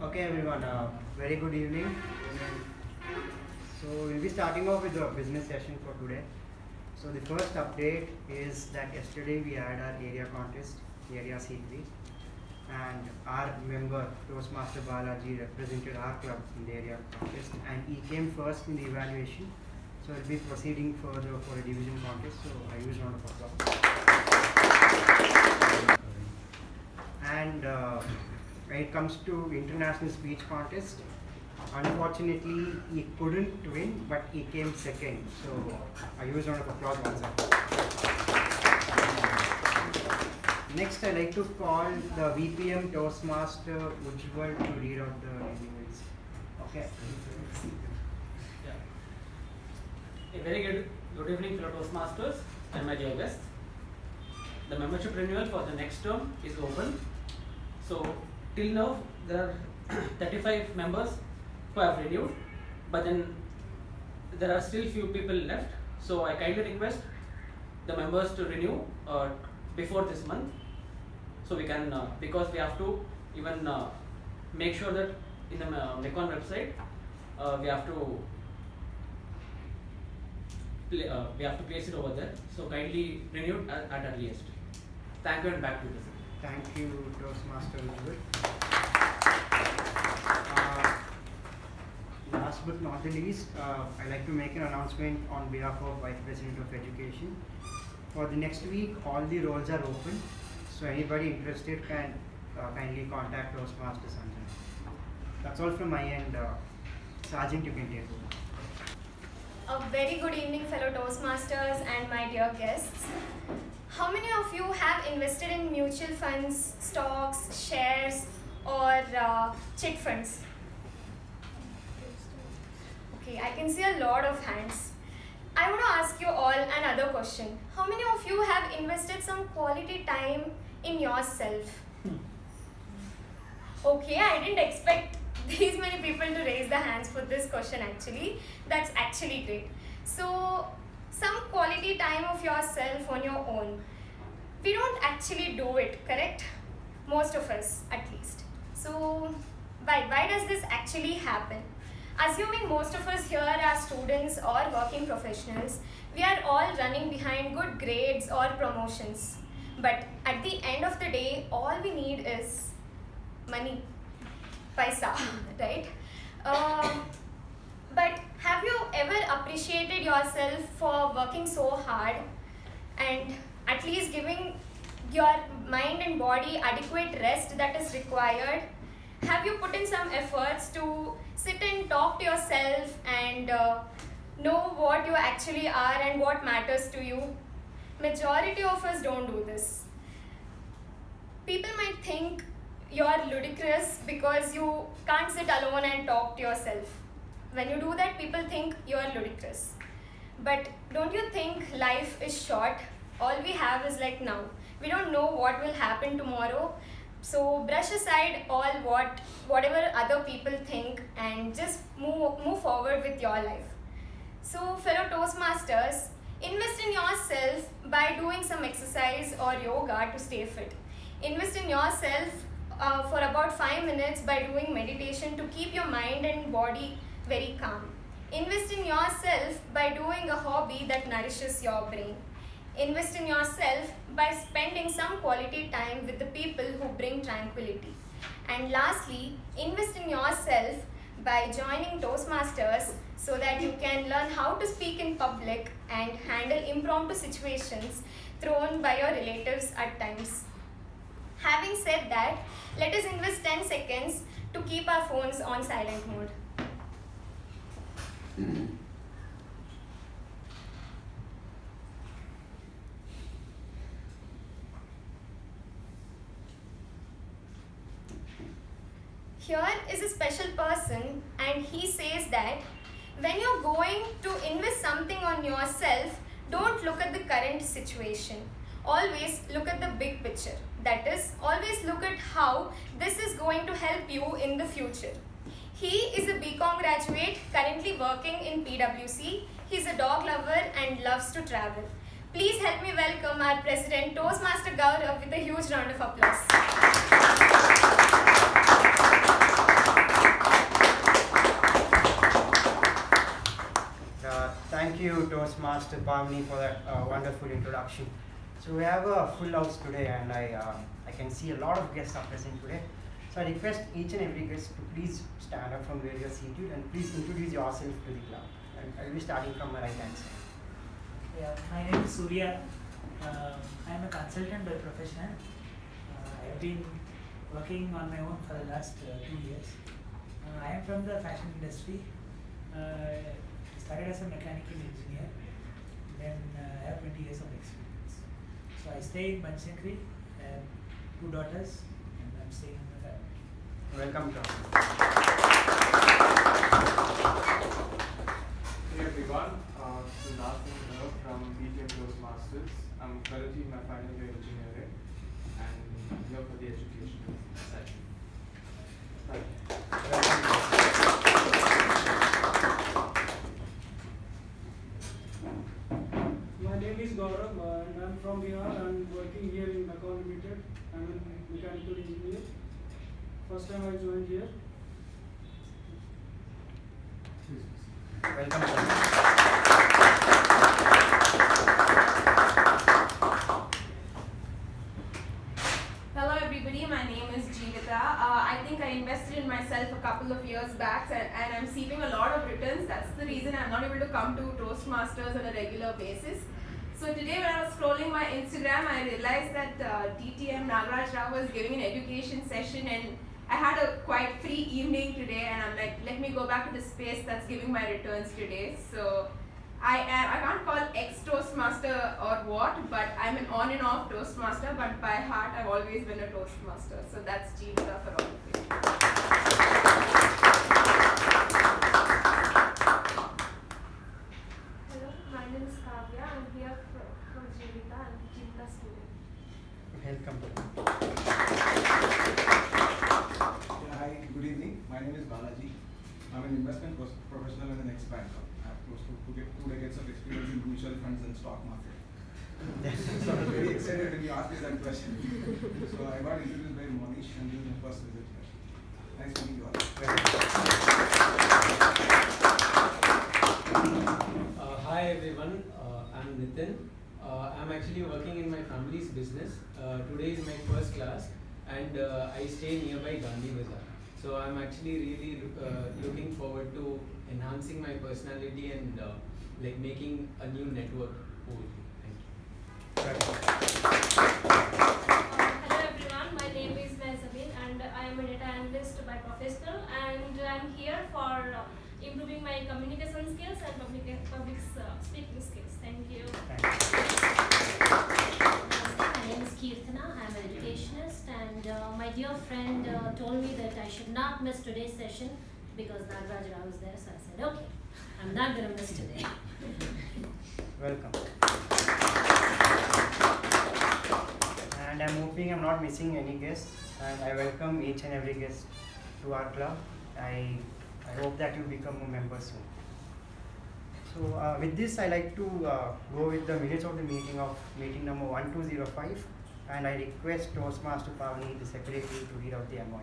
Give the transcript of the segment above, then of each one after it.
Okay, everyone. Very good evening. So we'll be starting off with the business session for today. So the first update is that yesterday we had our area contest, area C3, and our member Toastmaster Balaji represented our club in the area contest, and he came first in the evaluation. So we'll be proceeding further for a division contest. So I use round of applause. And when it comes to international speech contest, unfortunately he couldn't win, but he came second. So I use round of applause once again. Next, I'd like to call the VPM Toastmaster Ujjwal to read out the renewals. Okay. A very good evening, fellow Toastmasters and my dear guests. The membership renewal for the next term is open. So till now there are 35 members who have renewed, but then there are still few people left. So I kindly request the members to renew before this month, so we can because we have to even make sure that in the Mekon website we have to place it over there. So kindly renew at earliest. Thank you, and back to you. Thank you, Toastmaster Ujjwal. Last but not the least, I'd like to make an announcement on behalf of Vice President of Education. For the next week, all the roles are open, so anybody interested can kindly contact Toastmaster Sanjay. That's all from my end. Sergeant, you can take over. A very good evening, fellow Toastmasters and my dear guests. How many of you have invested in mutual funds, stocks, shares, or chit funds? Okay, I can see a lot of hands. I want to ask you all another question. How many of you have invested some quality time in yourself? Okay, I didn't expect these many people to raise their hands for this question actually. That's actually great. So, some quality time of yourself on your own. We don't actually do it, correct? Most of us, at least. So, why does this actually happen? Assuming most of us here are students or working professionals, we are all running behind good grades or promotions. But at the end of the day, all we need is money. Paisa, right? But have you ever appreciated yourself for working so hard and at least giving your mind and body adequate rest that is required? Have you put in some efforts to sit and talk to yourself and know what you actually are and what matters to you? Majority of us don't do this. People might think you're ludicrous because you can't sit alone and talk to yourself. When you do that, people think you're ludicrous. But don't you think life is short? All we have is like now. We don't know what will happen tomorrow. So brush aside all whatever other people think and just move forward with your life. So fellow Toastmasters, invest in yourself by doing some exercise or yoga to stay fit. Invest in yourself for about 5 minutes by doing meditation to keep your mind and body very calm. Invest in yourself by doing a hobby that nourishes your brain. Invest in yourself by spending some quality time with the people who bring tranquility. And lastly, invest in yourself by joining Toastmasters so that you can learn how to speak in public and handle impromptu situations thrown by your relatives at times. Having said that, let us invest 10 seconds to keep our phones on silent mode. Here is a special person and he says that when you're going to invest something on yourself, don't look at the current situation. Always look at the big picture. That is, always look at how this is going to help you in the future. He is a BCom graduate currently working in PwC. He's a dog lover and loves to travel. Please help me welcome our President Toastmaster Gaurav with a huge round of applause. Toastmaster Pavni for that wonderful introduction. So we have a full house today, and I can see a lot of guests are present today. So I request each and every guest to please stand up from where you are seated and please introduce yourself to the club. And I'll be starting from my right hand side. Yeah, my name is Surya. I am a consultant by profession. I have been working on my own for the last 2 years. I am from the fashion industry. Started as a mechanical engineer. Then I have 20 years of experience. So I stay in Banchankri. I have 2 daughters, and I'm staying in the family. Welcome, John. Hey everyone, this is Nathan here from DTM Toastmasters. I'm currently in my final year engineering and I'm here for the educational session. Thank you. My name is Gaurav and I'm from Bihar. I'm working here in Macau Limited. I'm a mechanical engineer. First time I joined here. Welcome, sir. Hello everybody, my name is Jeevita. I think I invested in myself a couple of years back and I'm receiving a lot of returns. That's the reason I'm not able to come to Toastmasters on a regular basis. So today when I was scrolling my Instagram, I realized that DTM Nagaraj Rao was giving an education session and I had a quite free evening today and I'm like, let me go back to the space that's giving my returns today. So I can't call ex-Toastmaster or what, but I'm an on and off Toastmaster, but by heart I've always been a Toastmaster. So that's Jeevita for all of you. Hello, my name is Kavya. I'm here from Jeevita. I'm Jeevita student. Welcome. Yeah, hi, good evening. My name is Balaji. I'm an investment professional in an ex-banker. I have close to 2 decades of experience in mutual funds and stock market. So I was very excited when you asked me that question. So I got introduced by Monish and this is my first visit here. Nice meeting you all. Hi everyone, I'm Nitin. I'm actually working in my family's business. Today is my first class and I stay nearby Gandhi Bazaar. So I'm actually really looking forward to enhancing my personality and like making a new network over here. Thank you. Hello everyone, my name is Mehzabin and I am a data analyst by professional and I am here for improving my communication skills and public speaking skills. Thank you. My name is Kirtana, I am an educationist and my dear friend told me that I should not miss today's session because Nagaraj Rao was there, so I said okay, I'm not going to miss today. Welcome. And I'm hoping I'm not missing any guests and I welcome each and every guest to our club. I hope that you become a member soon. So with this I like to go with the minutes of the meeting number 1205 and I request Toastmaster Pavni, the secretary, to read out the MOA.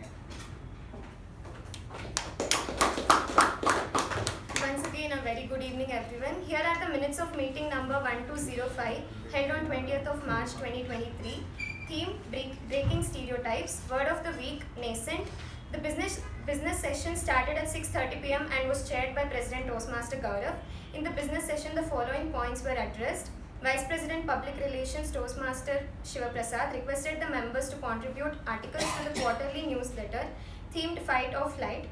Once again, a very good evening, everyone. Here are the minutes of meeting number 1205 held on 20th of March 2023. Theme: Breaking Stereotypes. Word of the week: nascent. The business session started at 6:30 p.m. and was chaired by President Toastmaster Gaurav. In the business session, the following points were addressed. Vice President Public Relations Toastmaster Shiva Prasad requested the members to contribute articles to the quarterly newsletter themed Fight or Flight.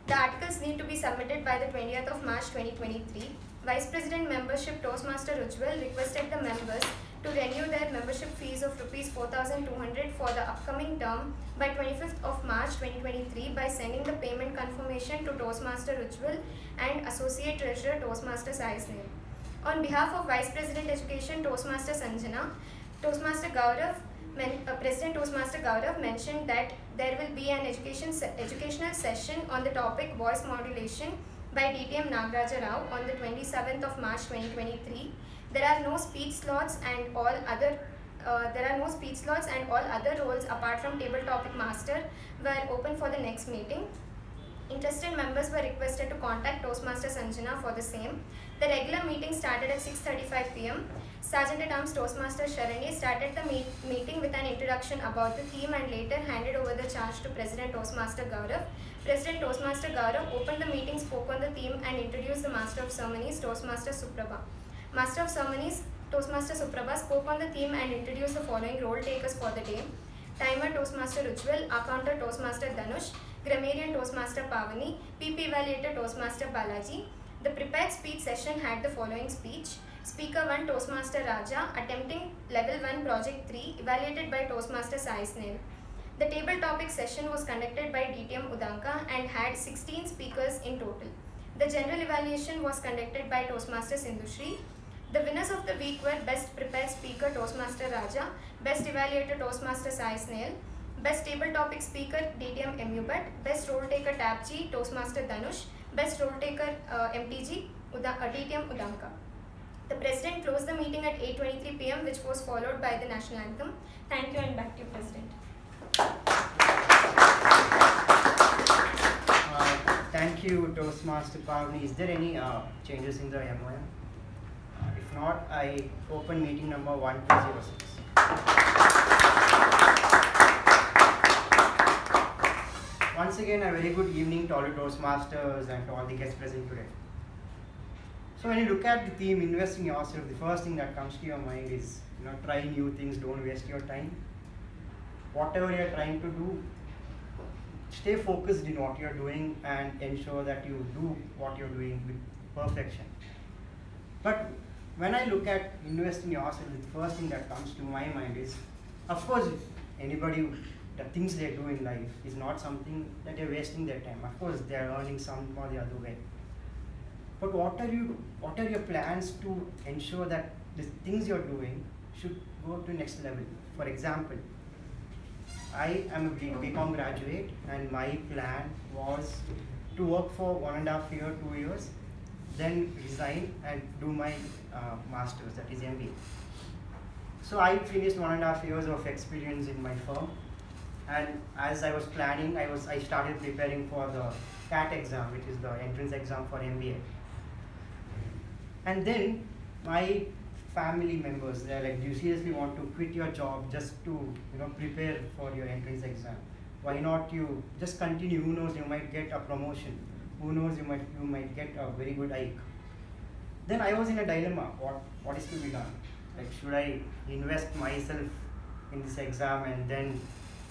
The articles need to be submitted by the 20th of March 2023. Vice President Membership Toastmaster Ujjwal requested the members to renew their membership fees of Rs 4,200 for the upcoming term by 25th of March 2023 by sending the payment confirmation to Toastmaster Ujjwal and Associate Treasurer Toastmaster Sai Singh. On behalf of Vice President Education Toastmaster Sanjana, President Toastmaster Gaurav mentioned that there will be an educational session on the topic voice modulation by DTM Nagaraj Rao on the 27th of March 2023. There are no speech slots and all other roles apart from table topic master were open for the next meeting. Interested members were requested to contact Toastmaster Sanjana for the same. The regular meeting started at 6:35 p.m. Sergeant at Arms Toastmaster Sharani started the meeting with an introduction about the theme and later handed over the charge to President Toastmaster Gaurav. President Toastmaster Gaurav opened the meeting, spoke on the theme and introduced the Master of Ceremonies, Toastmaster Suprabha. Master of Ceremonies, Toastmaster Suprabha spoke on the theme and introduced the following role takers for the day. Timer Toastmaster Ujjwal, Accounter Toastmaster Dhanush, Grammarian Toastmaster Pavani, PP Evaluator Toastmaster Balaji. The prepared speech session had the following speech. Speaker 1 Toastmaster Raja, attempting Level 1 Project 3, evaluated by Toastmaster Sai Snail. The table topic session was conducted by DTM Udanka and had 16 speakers in total. The general evaluation was conducted by Toastmaster Sindhushri. The winners of the week were Best Prepared Speaker Toastmaster Raja, Best Evaluator Toastmaster Sai Snail, Best Table Topic Speaker DTM MU Bhatt, Best Role Taker TAPG Toastmaster Dhanush, Best Role Taker MTG DTM Udanka. The President closed the meeting at 8:23 p.m. which was followed by the National Anthem. Thank you and back to you, President. Thank you, Toastmaster Pavani. Is there any changes in the MOM? If not, I open meeting number 1206. Once again, a very good evening to all the Toastmasters and to all the guests present today. So when you look at the theme, invest in yourself, the first thing that comes to your mind is, try new things, don't waste your time. Whatever you're trying to do, stay focused in what you're doing and ensure that you do what you're doing with perfection. But when I look at invest in yourself, the first thing that comes to my mind is, of course, anybody, the things they do in life is not something that they're wasting their time. Of course, they're earning some or the other way. But what are your plans to ensure that the things you're doing should go to next level? For example, I am a BCom graduate and my plan was to work for 1.5 years, 2 years, then resign and do my master's, that is MBA. So I finished 1.5 years of experience in my firm, and as I was planning, I started preparing for the CAT exam, which is the entrance exam for MBA. And then my family members, they're like, do you seriously want to quit your job just to prepare for your entrance exam? Why not you just continue? Who knows, you might get a promotion. Who knows, you might get a very good hike. Then I was in a dilemma. What is to be done? Like, should I invest myself in this exam and then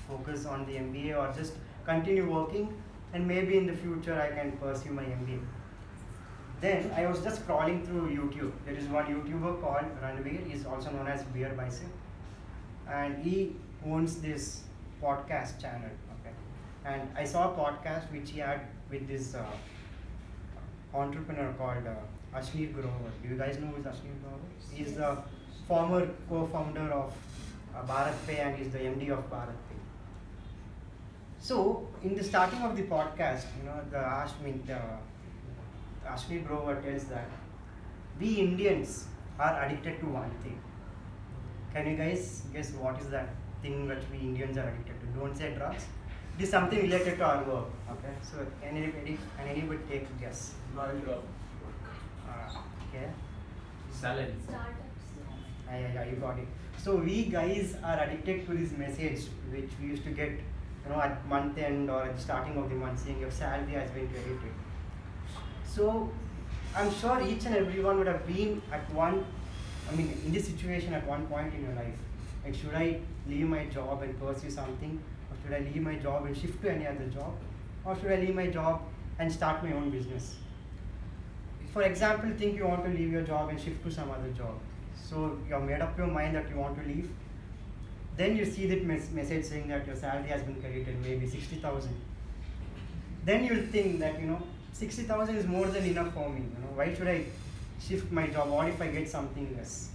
focus on the MBA, or just continue working and maybe in the future I can pursue my MBA? Then I was just scrolling through YouTube. There is one YouTuber called Ranveer. He's also known as Beer Bicep, and he owns this podcast channel. Okay, and I saw a podcast which he had with this entrepreneur called Ashneer Grover. Do you guys know who is Ashneer Grover? He's the former co-founder of BharatPe and he's the MD of BharatPe. So in the starting of the podcast, Ashneer Grover tells that we Indians are addicted to one thing. Can you guys guess what is that thing that we Indians are addicted to? Don't say drugs. It is something related to our work. Okay, so can anybody take a guess? Okay. Salad. Yeah, you got it. So we guys are addicted to this message which we used to get, at month end or at the starting of the month, saying your salary has been credited. So I'm sure each and everyone would have been in this situation at one point in your life. Like, should I leave my job and pursue something? Or should I leave my job and shift to any other job? Or should I leave my job and start my own business? For example, think you want to leave your job and shift to some other job. So you have made up your mind that you want to leave. Then you see that message saying that your salary has been credited, maybe 60,000. Then you'll think that, 60,000 is more than enough for me. Why should I shift my job? What if I get something less?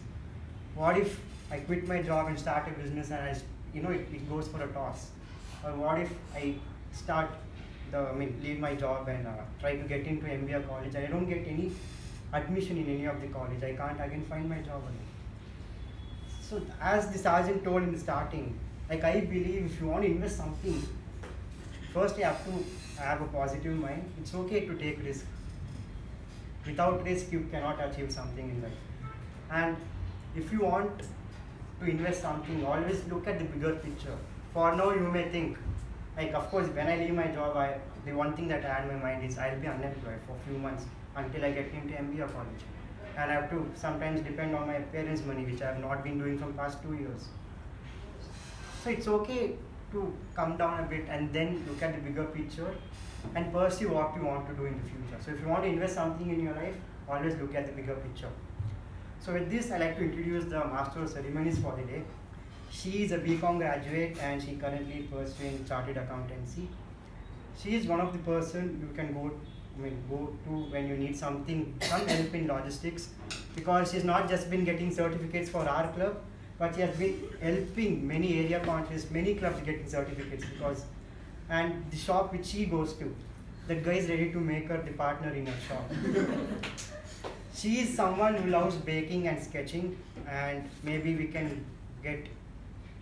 What if I quit my job and start a business and it goes for a toss? Or what if I leave my job and try to get into MBA college? I don't get any admission in any of the college. I can't again find my job again. So as the sergeant told in the starting, I believe if you want to invest something, first you have to have a positive mind. It's okay to take risk. Without risk, you cannot achieve something in life. And if you want to invest something, always look at the bigger picture. For now, you may think, like, of course, when I leave my job, the one thing that I had in my mind is I'll be unemployed for a few months until I get into MBA college. And I have to sometimes depend on my parents' money, which I have not been doing from past 2 years. So it's okay to come down a bit and then look at the bigger picture and pursue what you want to do in the future. So if you want to invest something in your life, always look at the bigger picture. So with this, I'd like to introduce the Master of Ceremonies for the day. She is a BCom graduate and she currently pursuing Chartered Accountancy. She is one of the person you can go to when you need some help in logistics, because she's not just been getting certificates for our club, but she has been helping many area contests, many clubs getting certificates, and the shop which she goes to, the guy is ready to make her the partner in her shop. She is someone who loves baking and sketching, and maybe we can get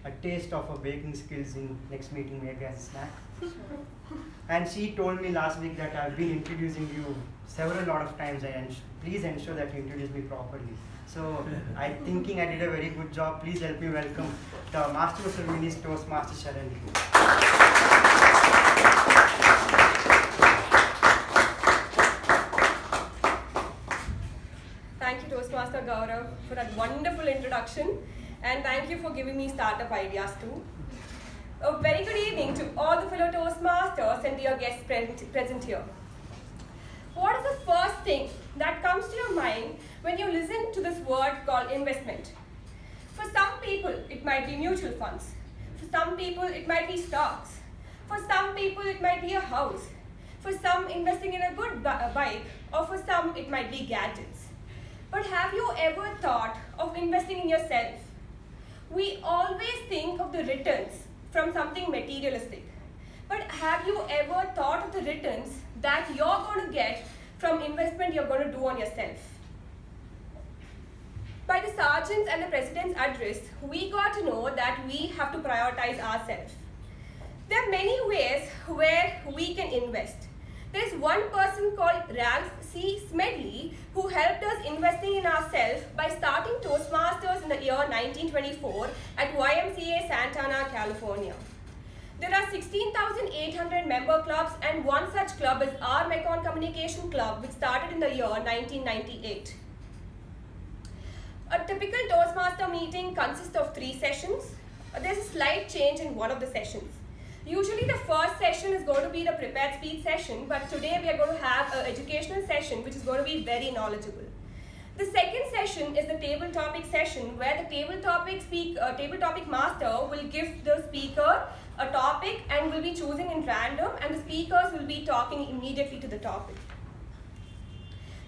a taste of her baking skills in next meeting, maybe as a snack. And she told me last week that I've been introducing you several lot of times, and please ensure that you introduce me properly. So I'm thinking I did a very good job. Please help me welcome the Master of Ceremonies, Toastmaster Sharan. Thank you, Toastmaster Gaurav, for that wonderful introduction, and thank you for giving me startup ideas too. A very good evening to all the fellow Toastmasters and dear guests present here. What is the first thing that comes to your mind when you listen to this word called investment? For some people, it might be mutual funds. For some people, it might be stocks. For some people, it might be a house. For some, investing in a good bike, or for some, it might be gadgets. But have you ever thought of investing in yourself? We always think of the returns from something materialistic. But have you ever thought of the returns that you're going to get from investment you're going to do on yourself? By the sergeant's and the president's address, we got to know that we have to prioritize ourselves. There are many ways where we can invest. There is one person called Ralph C. Smedley who helped us investing in ourselves by starting Toastmasters in the year 1924 at YMCA Santa Ana, California. There are 16,800 member clubs, and one such club is our Mekon Communication Club, which started in the year 1998. A typical Toastmaster meeting consists of 3 sessions. There's a slight change in one of the sessions. Usually the first session is going to be the prepared speech session, but today we are going to have an educational session which is going to be very knowledgeable. The second session is the table topic session, where the table topic master will give the speaker a topic and will be choosing in random, and the speakers will be talking immediately to the topic.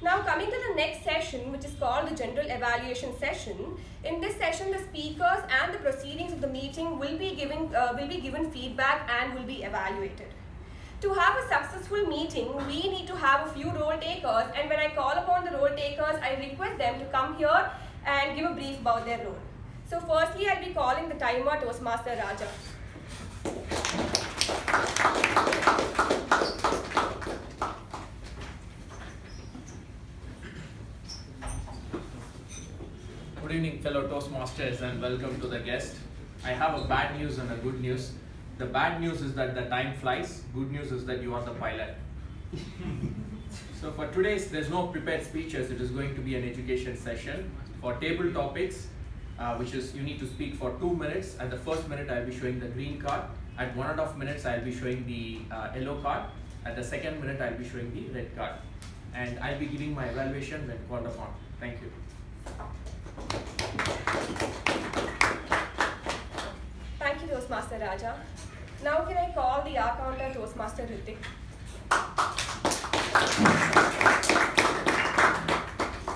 Now coming to the next session, which is called the general evaluation session. In this session, the speakers and the proceedings of the meeting will be given feedback and will be evaluated. To have a successful meeting, we need to have a few role takers, and when I call upon the role takers, I request them to come here and give a brief about their role. So firstly, I'll be calling the timer Toastmaster Raja. Good evening, fellow Toastmasters, and welcome to the guest. I have a bad news and a good news. The bad news is that the time flies. Good news is that you are the pilot. So for today's, there's no prepared speeches. It is going to be an education session for table topics, which is you need to speak for 2 minutes. At the first minute, I'll be showing the green card. At 1.5 minutes, I'll be showing the yellow card. At the second minute, I'll be showing the red card. And I'll be giving my evaluation when called upon. Thank you. Thank you, Toastmaster Raja. Now can I call the R-counter Toastmaster Ritik?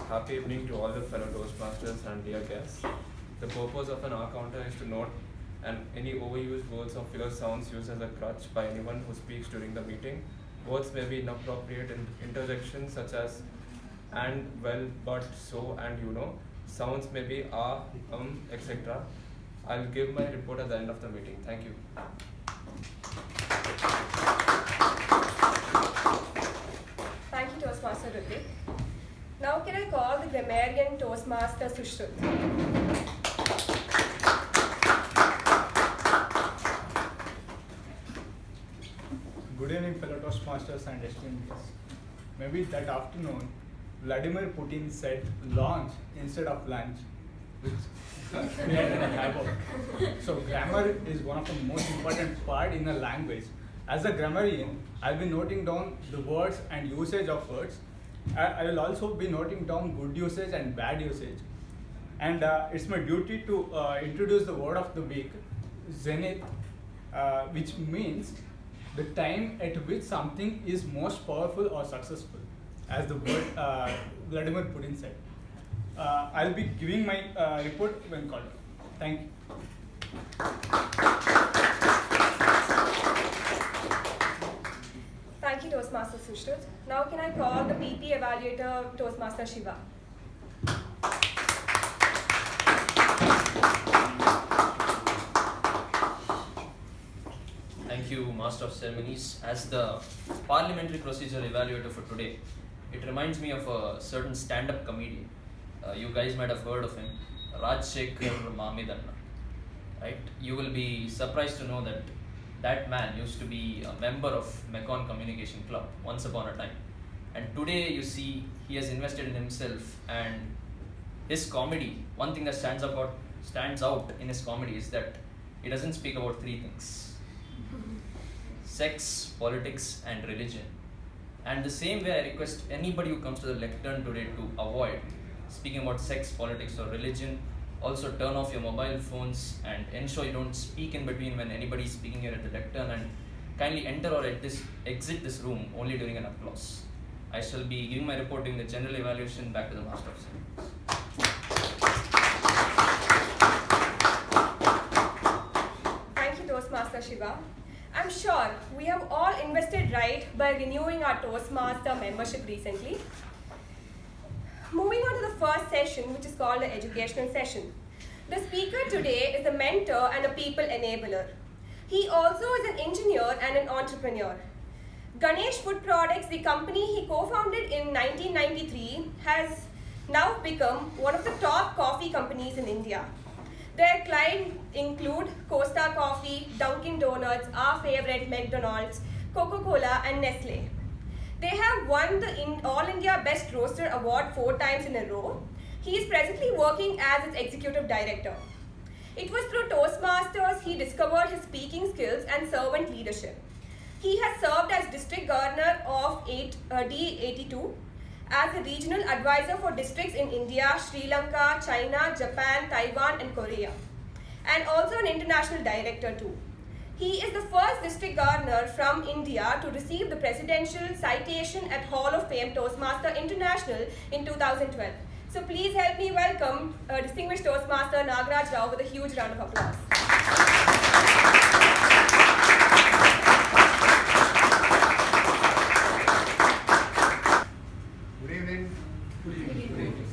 Happy evening to all the fellow Toastmasters and dear guests. The purpose of an R-counter is to note any overused words or filler sounds used as a crutch by anyone who speaks during the meeting. Words may be inappropriate interjections such as and, well, but, so, and you know. Sounds may be etc. I'll give my report at the end of the meeting. Thank you. Ritik. Now can I call the grammarian Toastmaster Sushrut? Good evening, fellow Toastmasters and esteemed guests. Maybe that afternoon, Vladimir Putin said launch instead of lunch, which created a havoc. So grammar is one of the most important part in a language. As a grammarian, I'll be noting down the words and usage of words. I will also be noting down good usage and bad usage. And it's my duty to introduce the word of the week, zenith, which means the time at which something is most powerful or successful, as the word Vladimir Putin said. I'll be giving my report when called. Thank you. Thank you, Toastmaster Sushrut. Now can I call the PP evaluator, Toastmaster Shiva? Thank you, Master of Ceremonies. As the parliamentary procedure evaluator for today, it reminds me of a certain stand-up comedian. You guys might have heard of him, Rajshekhar Mamidanna. Right? You will be surprised to know that that man used to be a member of Mekon Communication Club once upon a time. And today you see he has invested in himself, and his comedy, one thing that stands out in his comedy is that he doesn't speak about three things: sex, politics, and religion. And the same way I request anybody who comes to the lectern today to avoid speaking about sex, politics, or religion. Also turn off your mobile phones and ensure you don't speak in between when anybody is speaking here at the lectern, and kindly enter or exit this room only during an applause. I shall be giving my report during the general evaluation. Back to the Master of Ceremonies. Thank you, Toastmaster Shiva. I'm sure we have all invested right by renewing our Toastmaster membership recently. Moving on to the first session, which is called the educational session. The speaker today is a mentor and a people enabler. He also is an engineer and an entrepreneur. Ganesh Food Products, the company he co-founded in 1993, has now become one of the top coffee companies in India. Their clients include Costa Coffee, Dunkin' Donuts, our favorite McDonald's, Coca-Cola, and Nestle. They have won the All India Best Roaster Award 4 times in a row. He is presently working as its executive director. It was through Toastmasters he discovered his speaking skills and servant leadership. He has served as district governor of D82, as a regional advisor for districts in India, Sri Lanka, China, Japan, Taiwan, and Korea, and also an international director too. He is the first district governor from India to receive the Presidential Citation at Hall of Fame Toastmaster International in 2012. So please help me welcome distinguished Toastmaster Nagaraj Rao with a huge round of applause. Good evening. Good evening.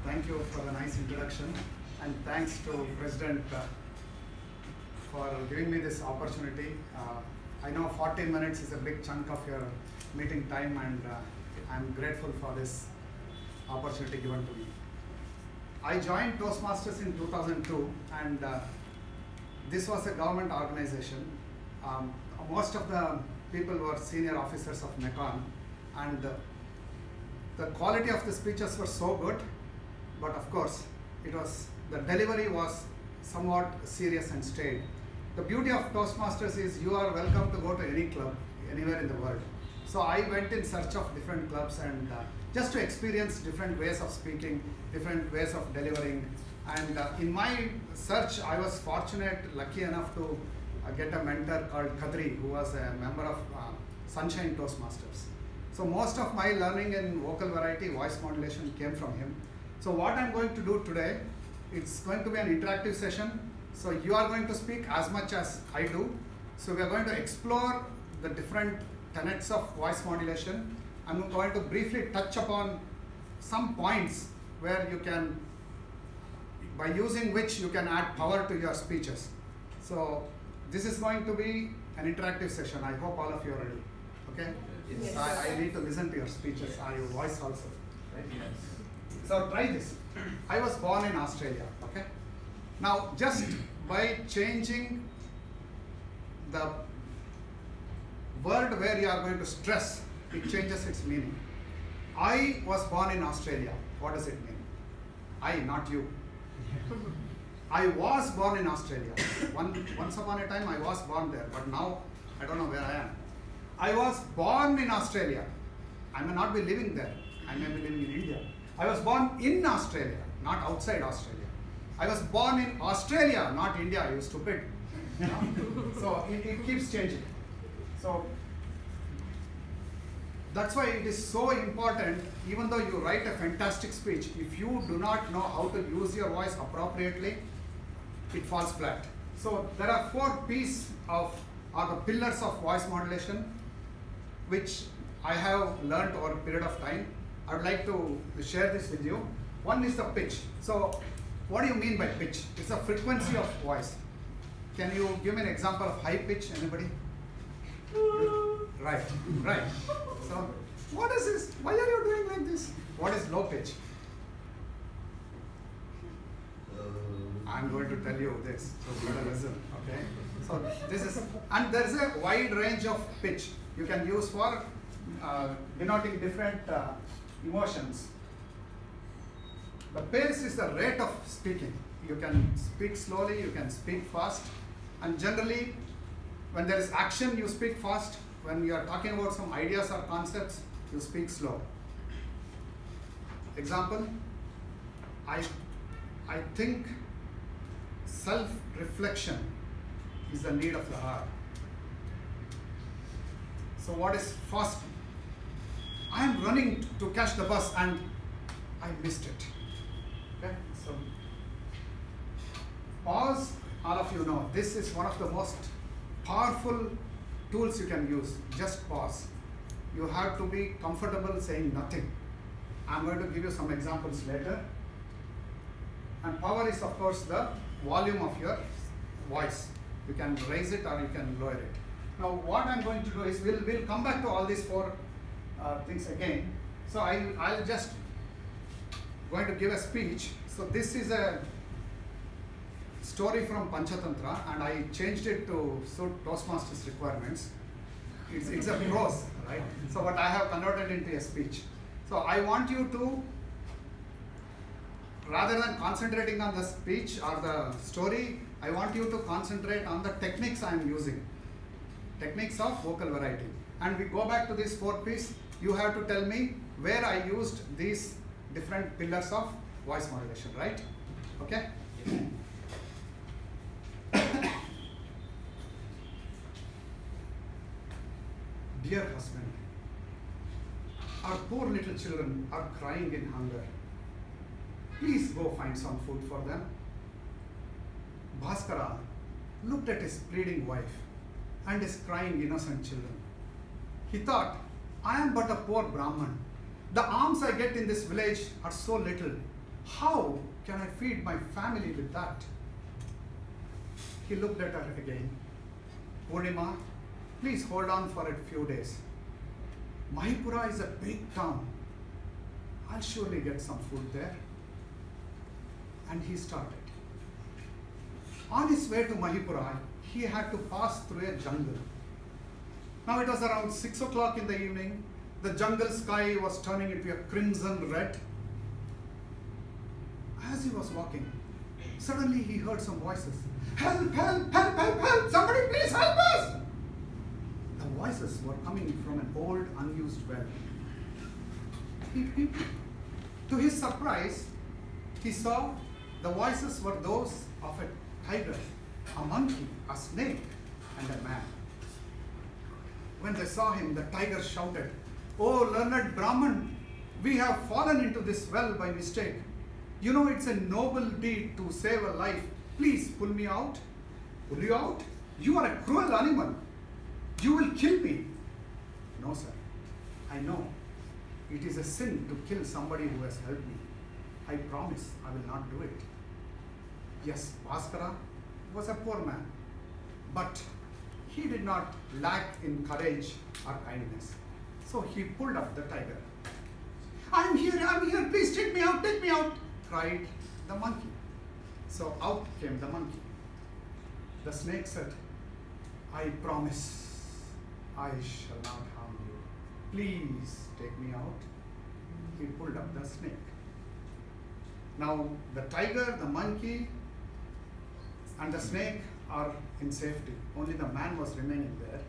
Thank you for the nice introduction, and thanks to President for giving me this opportunity. I know 40 minutes is a big chunk of your meeting time, and I'm grateful for this opportunity given to me. I joined Toastmasters in 2002, and this was a government organization. Most of the people were senior officers of Mekon, and the quality of the speeches were so good, but of course, the delivery was somewhat serious and staid. The beauty of Toastmasters is you are welcome to go to any club, anywhere in the world. So I went in search of different clubs and just to experience different ways of speaking, different ways of delivering. And in my search, I was lucky enough to get a mentor called Kadri, who was a member of Sunshine Toastmasters. So most of my learning in vocal variety, voice modulation came from him. So what I'm going to do today, it's going to be an interactive session. So you are going to speak as much as I do. So we are going to explore the different tenets of voice modulation. I'm going to briefly touch upon some points where you can, by using which you can add power to your speeches. So this is going to be an interactive session. I hope all of you are ready. okay? Yes. I need to listen to your speeches, your voice also, right? Yes. So try this. I was born in Australia, okay? Now, just by changing the word where you are going to stress, it changes its meaning. I was born in Australia. What does it mean? I, not you. I was born in Australia. Once upon a time I was born there, but now I don't know where I am. I was born in Australia. I may not be living there. I may be living in India. I was born in Australia, not outside Australia. I was born in Australia, not India, you stupid. You know? So it keeps changing. So that's why it is so important, even though you write a fantastic speech, if you do not know how to use your voice appropriately, it falls flat. So there are 4 P's are the pillars of voice modulation, which I have learned over a period of time. I would like to share this with you. One is the pitch. So what do you mean by pitch? It's a frequency of voice. Can you give me an example of high pitch, anybody? Right. So what is this? Why are you doing like this? What is low pitch? I'm going to tell you this, so better listen, okay? So this is, and there is a wide range of pitch you can use for denoting different emotions. The pace is the rate of speaking. You can speak slowly, you can speak fast, and generally when there is action you speak fast. When you are talking about some ideas or concepts, you speak slow. Example, I think self-reflection is the need of the hour. So what is fast? I am running to catch the bus and I missed it. Okay, so pause, all of you know, this is one of the most powerful tools you can use. Just pause. You have to be comfortable saying nothing. I'm going to give you some examples later. And power is of course the volume of your voice. You can raise it or you can lower it. Now what I'm going to do is we'll come back to all these 4 things again. So I'll just going to give a speech. So this is a story from Panchatantra and I changed it to suit Toastmasters requirements. It's a prose, right? So but I have converted into a speech. So I want you to, rather than concentrating on the speech or the story, I want you to concentrate on the techniques I am using. Techniques of vocal variety. And we go back to these 4 P's. You have to tell me where I used these different pillars of voice modulation, right? Okay? Dear husband, our poor little children are crying in hunger. Please go find some food for them. Bhaskara looked at his pleading wife and his crying innocent children. He thought, I am but a poor Brahman. The alms I get in this village are so little. How can I feed my family with that? He looked at her again. Purnima, please hold on for a few days. Mahipura is a big town. I'll surely get some food there. And he started. On his way to Mahipura, he had to pass through a jungle. Now it was around 6 o'clock in the evening. The jungle sky was turning into a crimson red. As he was walking, suddenly he heard some voices. Help, help, help, help, help! Somebody please help us! The voices were coming from an old unused well. To his surprise, he saw the voices were those of a tiger, a monkey, a snake, and a man. When they saw him, the tiger shouted, "Oh, learned Brahman, we have fallen into this well by mistake. You know it's a noble deed to save a life. Please pull me out." "Pull you out? You are a cruel animal. You will kill me." "No, sir. I know. It is a sin to kill somebody who has helped me. I promise I will not do it." Yes, Bhaskara was a poor man, but he did not lack in courage or kindness. So he pulled up the tiger. I'm here, please take me out, cried the monkey. So out came the monkey. The snake said, I promise I shall not harm you. Please take me out. He pulled up the snake. Now the tiger, the monkey, and the snake are in safety. Only the man was remaining there.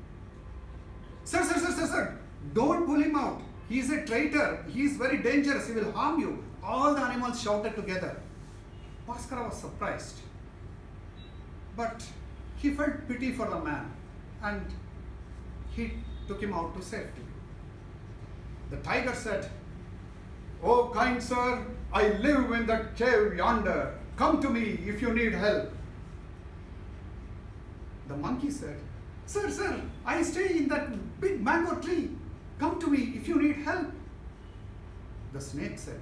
Sir, don't pull him out. He is a traitor. He is very dangerous. He will harm you. All the animals shouted together. Bhaskara was surprised. But he felt pity for the man and he took him out to safety. The tiger said, Oh kind sir, I live in that cave yonder. Come to me if you need help. The monkey said, Sir, I stay in that big mango tree. Come to me if you need help. The snake said,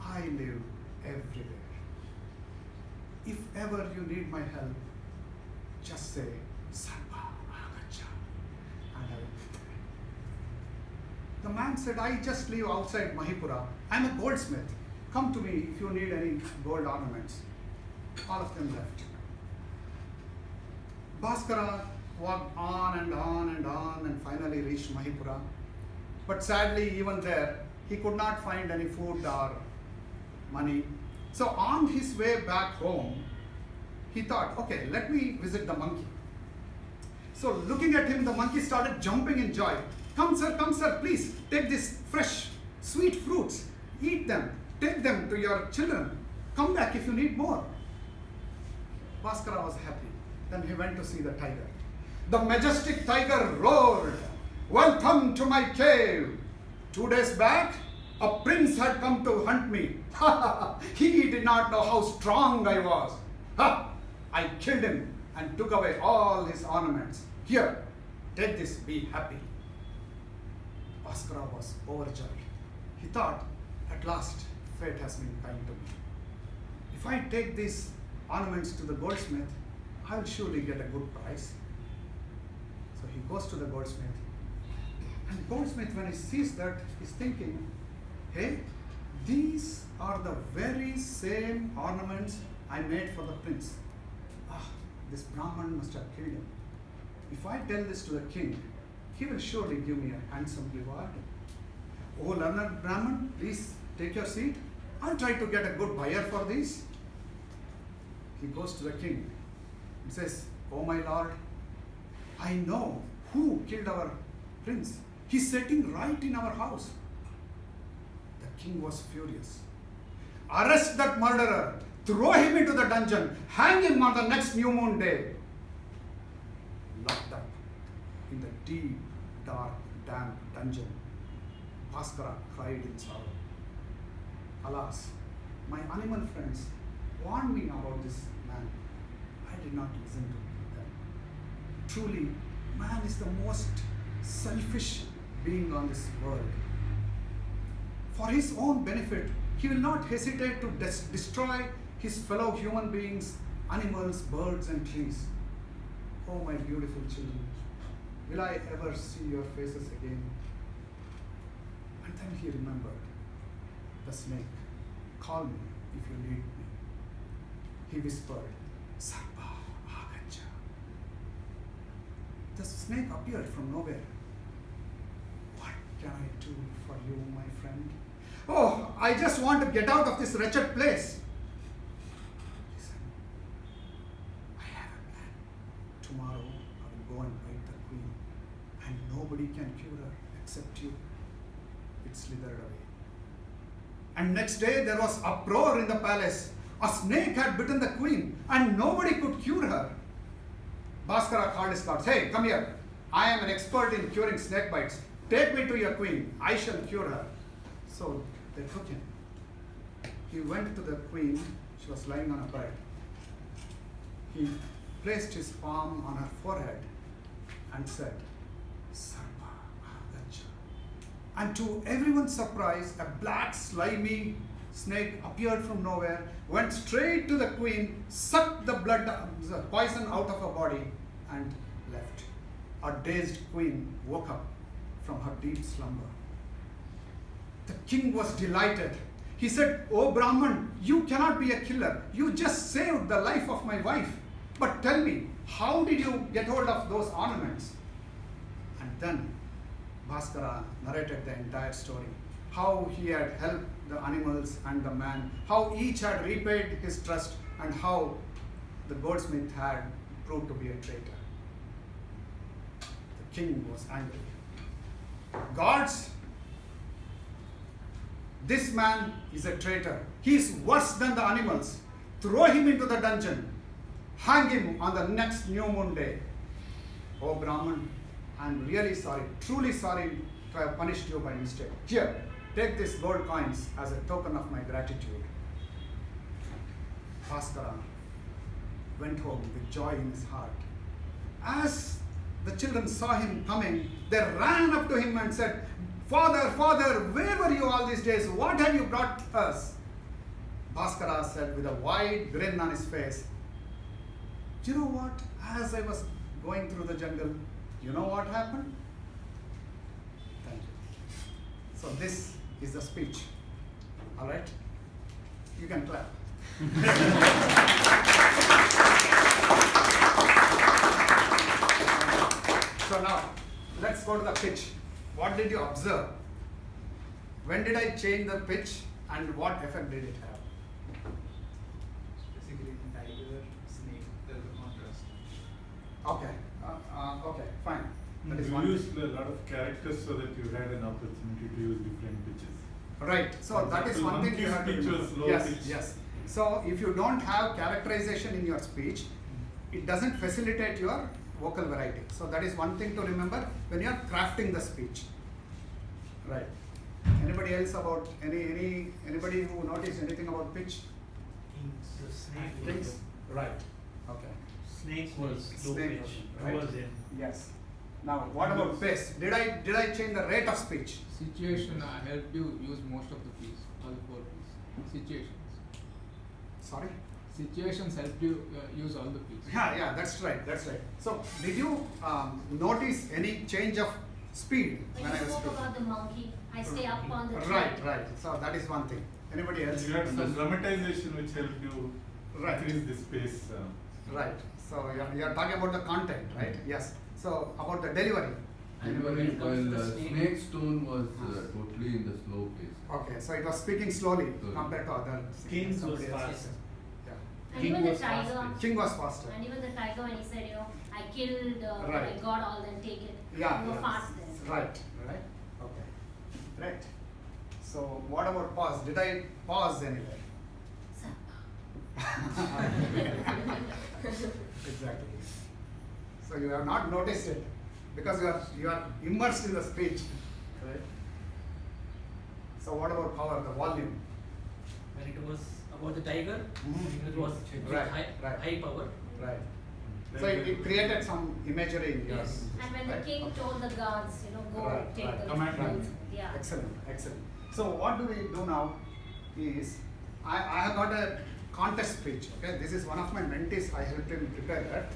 I live everywhere. If ever you need my help, just say, Sarva Agacha, and I will be there. The man said, I just live outside Mahipura. I'm a goldsmith. Come to me if you need any gold ornaments. All of them left. Bhaskara walked on and finally reached Mahipura. But sadly, even there, he could not find any food or money. So on his way back home, he thought, okay, let me visit the monkey. So looking at him, the monkey started jumping in joy. Come sir, please take these fresh, sweet fruits. Eat them. Take them to your children. Come back if you need more. Bhaskara was happy. Then he went to see the tiger. The majestic tiger roared, Welcome to my cave. 2 days back, a prince had come to hunt me. He did not know how strong I was. I killed him and took away all his ornaments. Here, take this, be happy. Bhaskara was overjoyed. He thought, at last, fate has been kind to me. If I take these ornaments to the goldsmith, I will surely get a good price. So he goes to the goldsmith. And the goldsmith, when he sees that, is thinking, hey, these are the very same ornaments I made for the prince. This Brahman must have killed him. If I tell this to the king, he will surely give me a handsome reward. Oh, learned Brahman, please take your seat. I'll try to get a good buyer for these. He goes to the king and says, Oh my lord, I know who killed our prince. He's sitting right in our house. The king was furious. Arrest that murderer. Throw him into the dungeon. Hang him on the next new moon day. Locked up in the deep, dark, damp dungeon, Bhaskara cried in sorrow. Alas, my animal friends warned me about this man. I did not listen to them. Truly, man is the most selfish being on this world. For his own benefit, he will not hesitate to destroy his fellow human beings, animals, birds, and trees. Oh, my beautiful children, will I ever see your faces again? And then he remembered the snake. Call me if you need me. He whispered, Sarva Agacha. The snake appeared from nowhere. What can I do for you, my friend? Oh, I just want to get out of this wretched place. Listen, I have a plan. Tomorrow I will go and bite the queen, and nobody can cure her except you. It slithered away. And next day there was uproar in the palace. A snake had bitten the queen, and nobody could cure her. Bhaskara called his guards. Hey, come here. I am an expert in curing snake bites. Take me to your queen. I shall cure her. So they took him. He went to the queen. She was lying on a bed. He placed his palm on her forehead and said, Sarva Agacha. And to everyone's surprise, a black, slimy snake appeared from nowhere, went straight to the queen, sucked the blood, the poison out of her body, and left. a dazed queen woke up from her deep slumber. The king was delighted. He said, "Oh Brahman, you cannot be a killer. You just saved the life of my wife. But tell me, how did you get hold of those ornaments?" And then Bhaskara narrated the entire story. How he had helped the animals and the man, how each had repaid his trust, and how the goldsmith had proved to be a traitor. The king was angry. "Gods, this man is a traitor. He is worse than the animals. Throw him into the dungeon. Hang him on the next new moon day." "Oh Brahman, I am really sorry, truly sorry to have punished you by mistake. Here, take these gold coins as a token of my gratitude." Bhaskara went home with joy in his heart. As the children saw him coming, they ran up to him and said, "Father, Father, where were you all these days? What have you brought us?" Bhaskara said with a wide grin on his face, "You know what? As I was going through the jungle, you know what happened?" Thank you. So this is the speech. All right? You can clap. So now, let's go to the pitch. What did you observe? When did I change the pitch and what effect did it have? Basically, tiger, snake, there's a contrast. Okay, okay, fine. That is You one used thing. a lot of characters so that you had an opportunity to use different pitches. Right, so For that is example, one thing you monkey's have to pitch was remember. low Yes, pitch. yes. So if you don't have characterization in your speech, it doesn't facilitate your vocal variety. So that is one thing to remember when you are crafting the speech. Right. Anybody else about anybody who noticed anything about pitch? The snake Things? Right. Okay. Snake was low Snake pitch. right. Towards him. Yes. Now what about pace? Did I change the rate of speech? Situation helped you use most of the piece, all four pieces. Situations. Sorry? Situations helped you use all the pieces. Yeah, that's right, that's right. So did you notice any change of speed When when you I was spoke speaking? about the monkey, I stay up on the tree. Right. So that is one thing. Anybody else? You had some dramatization which helped you Right. increase the space. Right. So you're talking about the content, right? Yes. So about the delivery. And while Snake's tone was totally in the slow pace. Okay, so it was speaking slowly compared to other. King's was somebody else fast. said. Yeah. And even the tiger. King was faster. And even the tiger when he said, I killed, Right. I got all them, take it. Yeah. You were yeah. fast there. Right. Okay. Right. So what about pause? Did I pause anywhere? Exactly. So you have not noticed it because you are immersed in the speech, right? So what about power, the volume? When it was about the tiger, it was with Right, high power. Right. So it created some imagery in your Yes. And when right? the king told the guards, go Right, take right. the Command gold. room. Yeah. Excellent. So what do we do now is, I have got a contest speech, okay? This is one of my mentees, I helped him prepare that.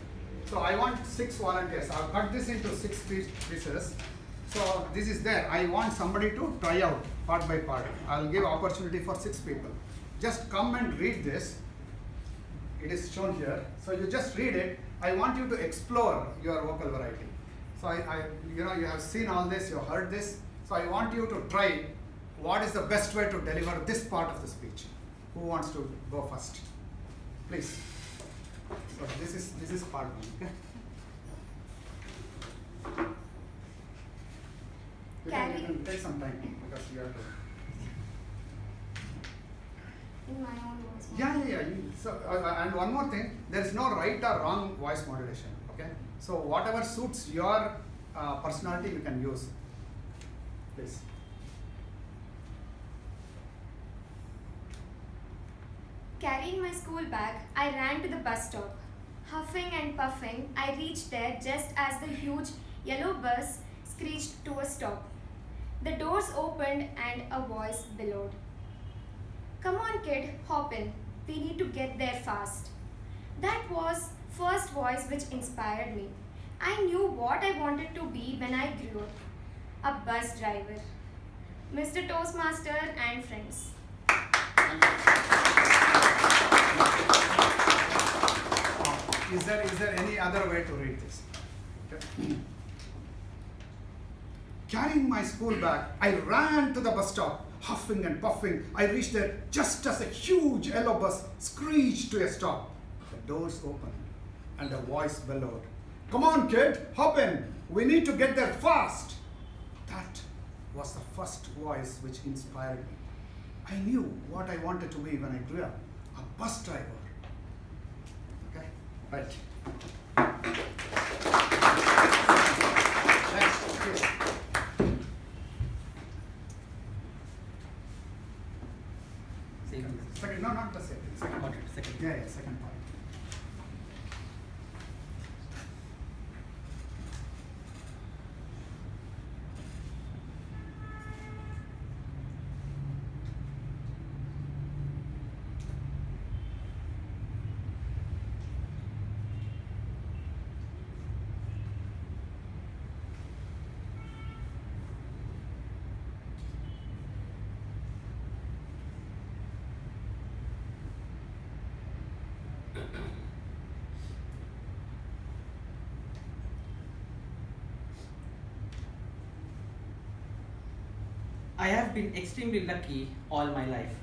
So I want 6 volunteers. I've cut this into 6 pieces. So this is there. I want somebody to try out part by part. I'll give opportunity for 6 people. Just come and read this. It is shown here. So you just read it. I want you to explore your vocal variety. So you have seen all this, you have heard this. So I want you to try what is the best way to deliver this part of the speech. Who wants to go first? Please. So this is part 1. Okay? You can take some time because you have to. In my own voice. Yeah. So and one more thing, there is no right or wrong voice modulation. Okay. So whatever suits your personality, you can use. Please. Carrying my school bag, I ran to the bus stop. Huffing and puffing, I reached there just as the huge yellow bus screeched to a stop. The doors opened and a voice bellowed. "Come on, kid, hop in. We need to get there fast." That was first voice which inspired me. I knew what I wanted to be when I grew up. A bus driver. Mr. Toastmaster and friends. Is there any other way to read this? Okay. Carrying my school bag, I ran to the bus stop, huffing and puffing. I reached there just as a huge yellow bus screeched to a stop. The doors opened and a voice bellowed, "Come on, kid, hop in. We need to get there fast." That was the first voice which inspired me. I knew what I wanted to be when I grew up, a bus driver. Okay, right. Next, please. Second, no, not the second. Second part. Second. Yeah, second part. I have been extremely lucky all my life.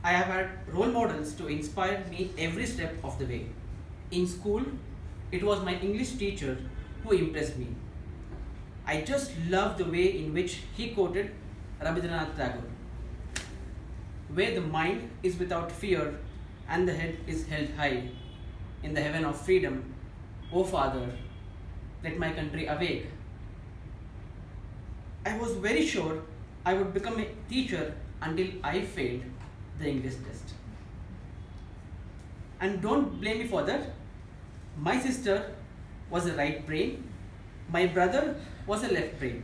I have had role models to inspire me every step of the way. In school, it was my English teacher who impressed me. I just loved the way in which he quoted Rabindranath Tagore, where the mind is without fear and the head is held high. In the heaven of freedom, O Father, let my country awake. I was very sure I would become a teacher until I failed the English test. And don't blame me for that. My sister was a right brain, my brother was a left brain,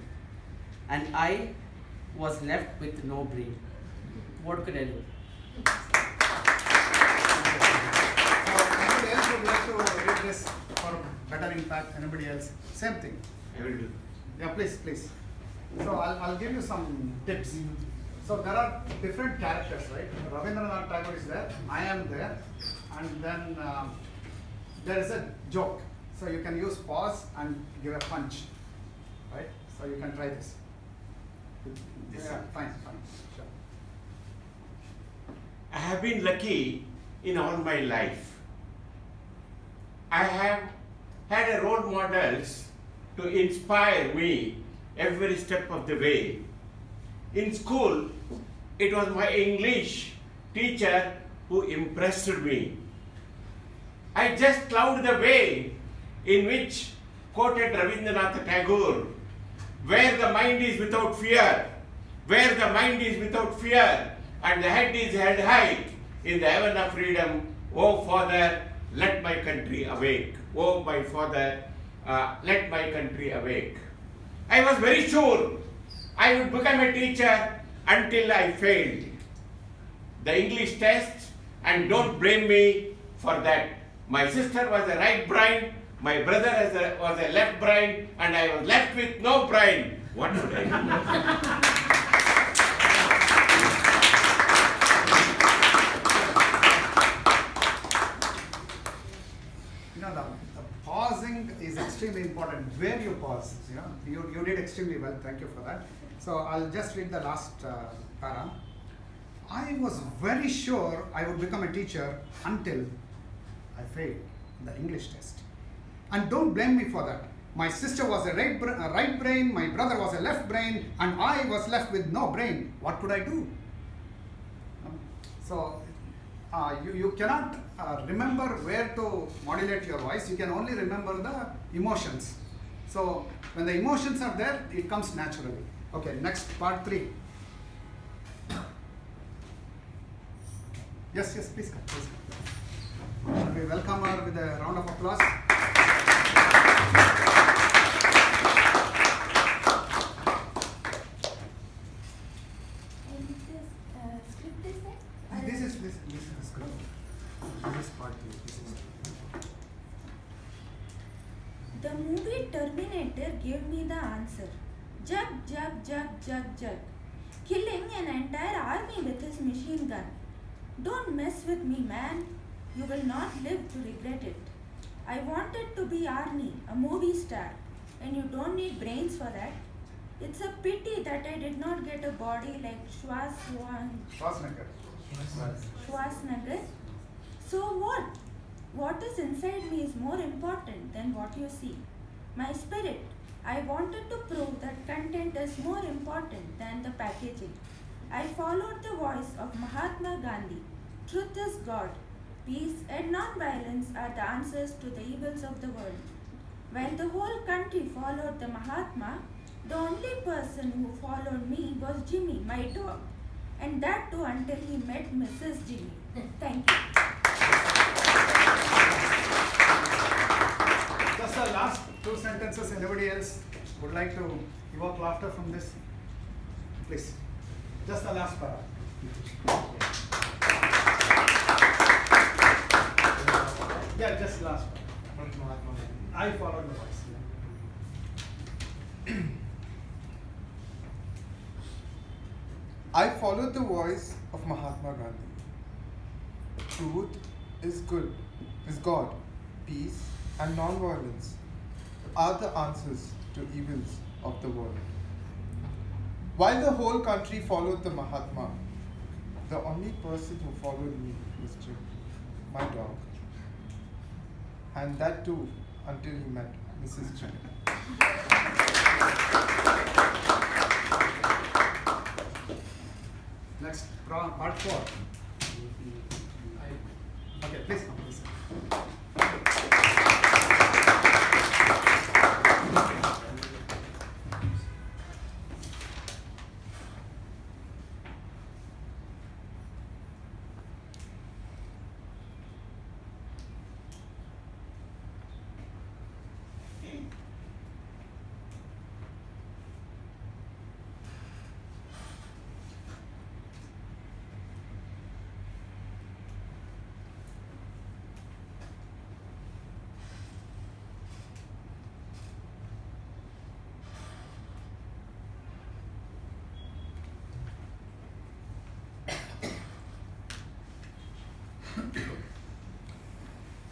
and I was left with no brain. What could I do? Anybody else would like to read this for better impact? Anybody else? Same thing. I will do. Yeah, please. So I'll give you some tips. So there are different characters, right? Rabindranath Tagore is there, I am there, and then there is a joke. So you can use pause and give a punch, right? So you can try this. Yeah, fine. Sure. I have been lucky in all my life. I have had a role models to inspire me every step of the way. In school, it was my English teacher who impressed me. I just loved the way in which quoted Rabindranath Tagore, where the mind is without fear, where the mind is without fear, and the head is held high in the heaven of freedom. O Father, let my country awake. O my Father, let my country awake. I was very sure I would become a teacher until I failed the English test, and don't blame me for that. My sister was a right brain, my brother was a left brain, and I was left with no brain. What should I do? The pausing is extremely important. Where you pause, you did extremely well. Thank you for that. So I'll just read the last para. I was very sure I would become a teacher until I failed the English test. And don't blame me for that. My sister was a right brain, my brother was a left brain, and I was left with no brain. What could I do? So you cannot remember where to modulate your voice. You can only remember the emotions. So when the emotions are there, it comes naturally. Okay, next part 3. Yes, please come. Shall we welcome her with a round of applause? This is the script. This part. Terminator gave me the answer. Jug, jug, jug, jug, jug. Killing an entire army with his machine gun. Don't mess with me, man. You will not live to regret it. I wanted to be Arnie, a movie star, and you don't need brains for that. It's a pity that I did not get a body like Schwarzenegger. So what? What is inside me is more important than what you see. My spirit. I wanted to prove that content is more important than the packaging. I followed the voice of Mahatma Gandhi. Truth is God. Peace and non-violence are the answers to the evils of the world. While the whole country followed the Mahatma, the only person who followed me was Jimmy, my dog. And that too until he met Mrs. Jimmy. Thank you. Just the last 2 sentences. Anybody else would like to evoke laughter from this? Please. Just the last part. Yeah, just last part. I followed the voice. I followed the voice of Mahatma Gandhi. Truth is good, is God, peace and non-violence are the answers to evils of the world. While the whole country followed the Mahatma, the only person who followed me was Jim, my dog. And that too until he met Mrs. Jim. Next, part 4. Okay, please come, please.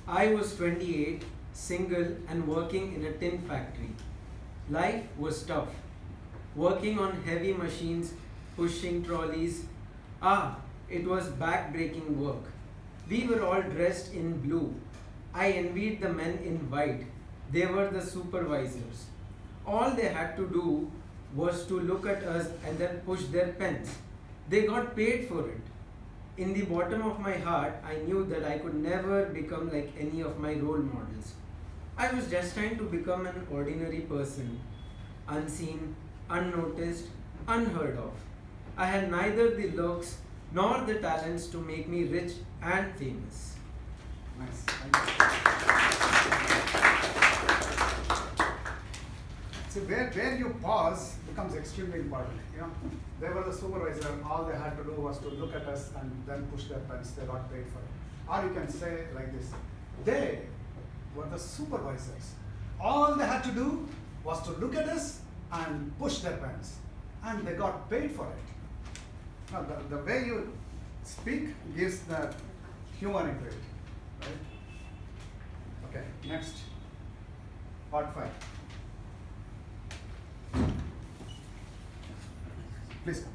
I was 28, single and working in a tin factory. Life was tough. Working on heavy machines, pushing trolleys. It was back-breaking work. We were all dressed in blue. I envied the men in white. They were the supervisors. All they had to do was to look at us and then push their pens. They got paid for it. In the bottom of my heart, I knew that I could never become like any of my role models. I was just trying to become an ordinary person, unseen, unnoticed, unheard of. I had neither the looks nor the talents to make me rich and famous. Nice. See, where you pause becomes extremely important. You know, they were the supervisor. All they had to do was to look at us and then push their pens. They got paid for it. Or you can say like this: they were the supervisors. All they had to do was to look at us and push their pens, and they got paid for it. Now, the way you speak gives the humor into it, right? Okay, next, part 5. Please.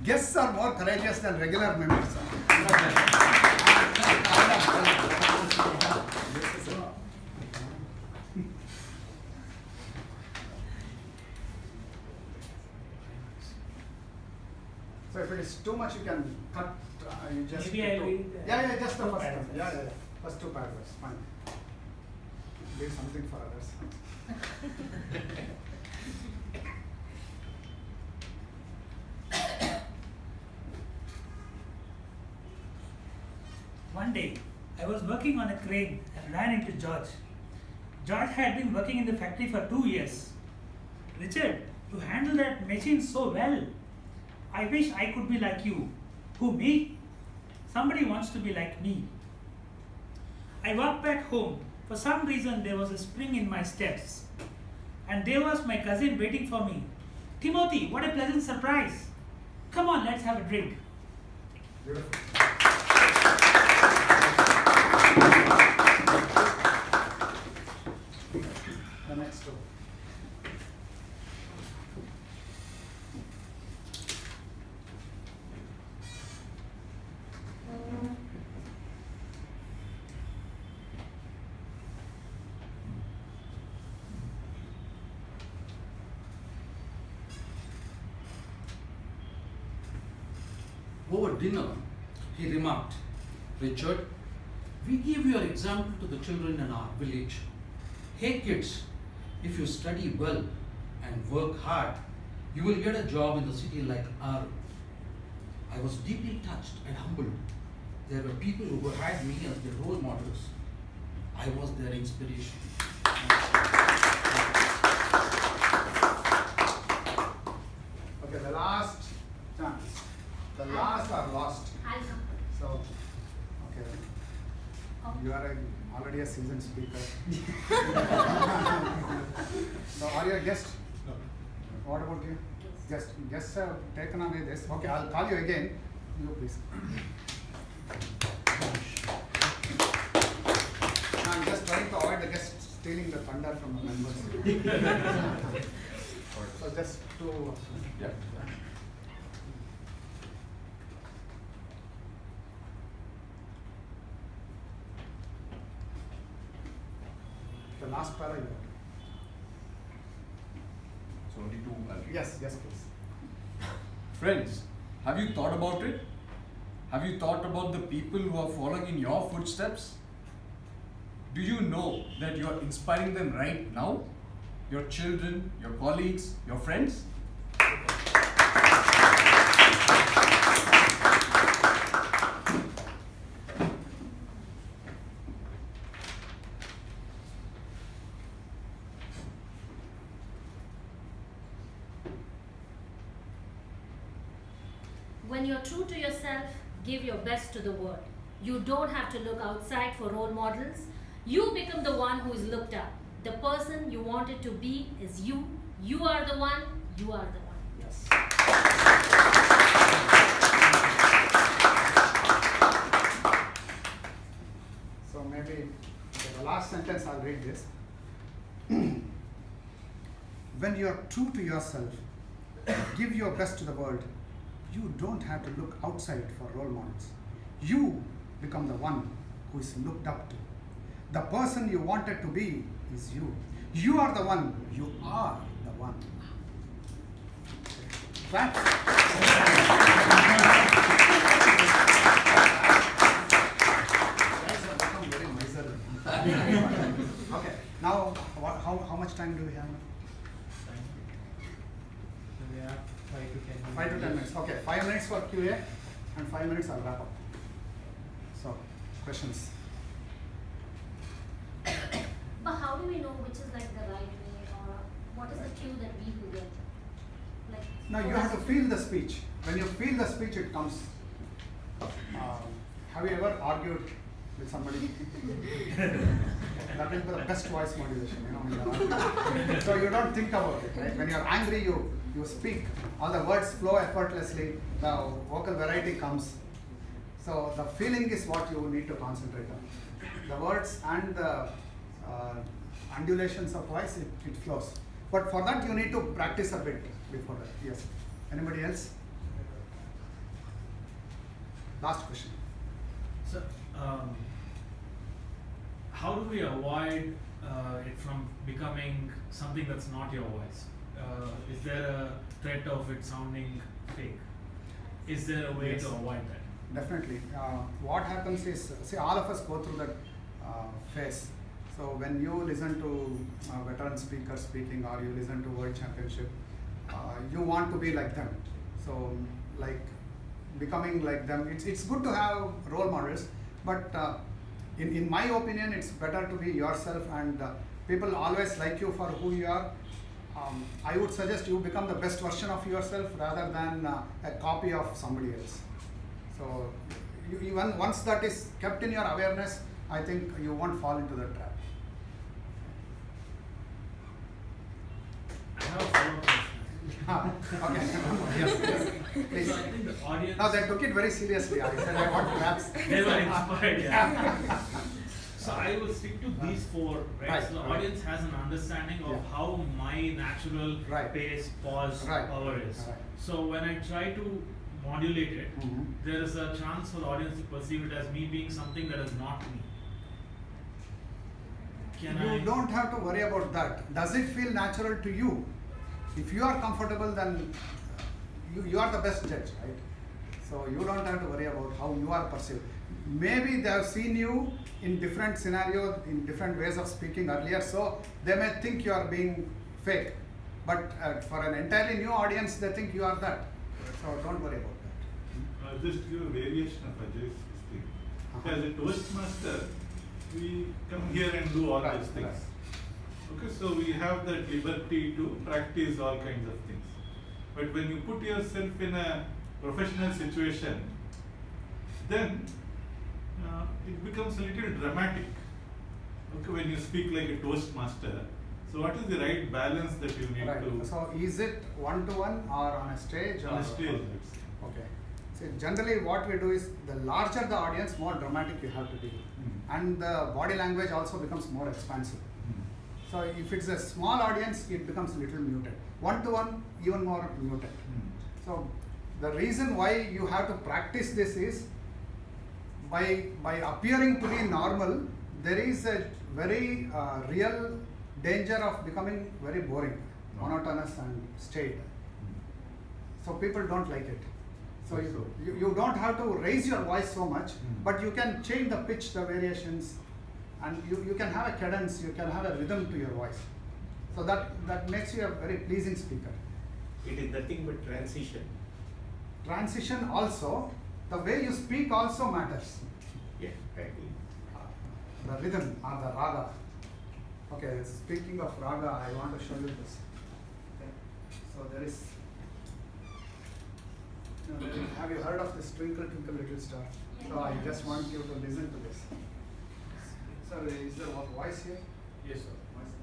Guests are more courageous than regular members. So if it is too much, you can cut. You just Maybe I read, yeah, just the two first one. paragraphs. Yeah. First 2 paragraphs. Fine. Leave something for others. One day, I was working on a crane and ran into George. George had been working in the factory for 2 years. Richard, you handle that machine so well. I wish I could be like you. Who, me? Somebody wants to be like me. I walked back home For some reason, there was a spring in my steps. And there was my cousin waiting for me. Timothy, what a pleasant surprise. Come on, let's have a drink. Beautiful. The next two. Over dinner, he remarked, "Richard, we give your example to the children in our village. Hey kids, if you study well and work hard, you will get a job in the city like Aru." I was deeply touched and humbled. There were people who had me as their role models. I was their inspiration. Okay, the last chance. The last are lost. So, okay. You are already a seasoned speaker. So, are you a guest? No. What about you? Guests have taken away this. Okay, I'll call you again. You please. I'm just trying to avoid the guests stealing the thunder from the members. So just to. Yeah. The last paragraph. It's only two. Yes, please. Friends, have you thought about it? Have you thought about the people who are following in your footsteps? Do you know that you are inspiring them right now? Your children, your colleagues, your friends? When you're true to yourself, give your best to the world. You don't have to look outside for role models. You become the one who is looked up. The person you wanted to be is you. You are the one. You are the one. Yes. So maybe the last sentence I'll read this. When you are true to yourself, give your best to the world. You don't have to look outside for role models. You become the one who is looked up to. The person you wanted to be is you. You are the one. You are the one. Clap. Guys have become very miserly. Okay. Now, how much time do we have? We have 5 to 10 minutes. 5 to 10 minutes. Okay, 5 minutes for QA and 5 minutes I'll wrap up. So, questions? But how do we know which is like the right way, or what is the cue that we will get? Like, Now you have to feel the speech. When you feel the speech, it comes. Have you ever argued with somebody? That will be the best voice modulation, when you're arguing. So you don't think about it, right? When you're angry, you speak. All the words flow effortlessly. The vocal variety comes. So the feeling is what you need to concentrate on. The words and the undulations of voice, it flows. But for that, you need to practice a bit before that. Yes. Anybody else? Last question. So, how do we avoid it from becoming something that's not your voice? Is there a threat of it sounding fake? Is there a way to avoid that? Definitely. What happens is, see, all of us go through that phase. So when you listen to veteran speakers speaking, or you listen to World Championship, you want to be like them. So like becoming like them, it's good to have role models, but in my opinion, it's better to be yourself, and people always like you for who you are. I would suggest you become the best version of yourself rather than a copy of somebody else. So once that is kept in your awareness, I think you won't fall into that trap. Okay. Yes. Please. So I think the audience. No, they took it very seriously. I said I want claps. They were inspired, yeah. So I will stick to these four, right? Right, So the right. audience has an understanding of Yeah. how my natural Right. pace, pause, Right. power is. Right. So when I try to modulate it, Mhm. there is a chance for the audience to perceive it as me being something that is not me. Can You I? don't have to worry about that. Does it feel natural to you? If you are comfortable, then you are the best judge, right? So you don't have to worry about how you are perceived. Maybe they have seen you in different scenarios, in different ways of speaking earlier, so they may think you are being fake. But for an entirely new audience, they think you are that. So don't worry about that. Just give a variation of Ajay's thing. As a Toastmaster, we come here and do all these things. Okay, so we have that liberty to practice all kinds of things. But when you put yourself in a professional situation, then it becomes a little dramatic. Okay, when you speak like a Toastmaster. So what is the right balance that you need Right. to? So is it one-to-one or on a stage? On or a stage, let's say. Okay. So generally what we do is the larger the audience, more dramatic you have to be. And the body language also becomes more expansive. So if it's a small audience, it becomes a little muted. One-to-one, even more muted. So the reason why you have to practice this is by appearing to be normal, there is a very real danger of becoming very boring, monotonous and staid. So people don't like it. So you don't have to raise your voice so much, but you can change the pitch, the variations, and you can have a cadence, you can have a rhythm to your voice. So that makes you a very pleasing speaker. It is nothing but transition. Transition also, the way you speak also matters. Yeah, I agree. The rhythm or the raga. Okay, speaking of raga, I want to show you this. Okay. So there is, have you heard of this Twinkle Twinkle Little Star? So I just want you to listen to this. Sir, is there a voice here? Yes, sir. Voice.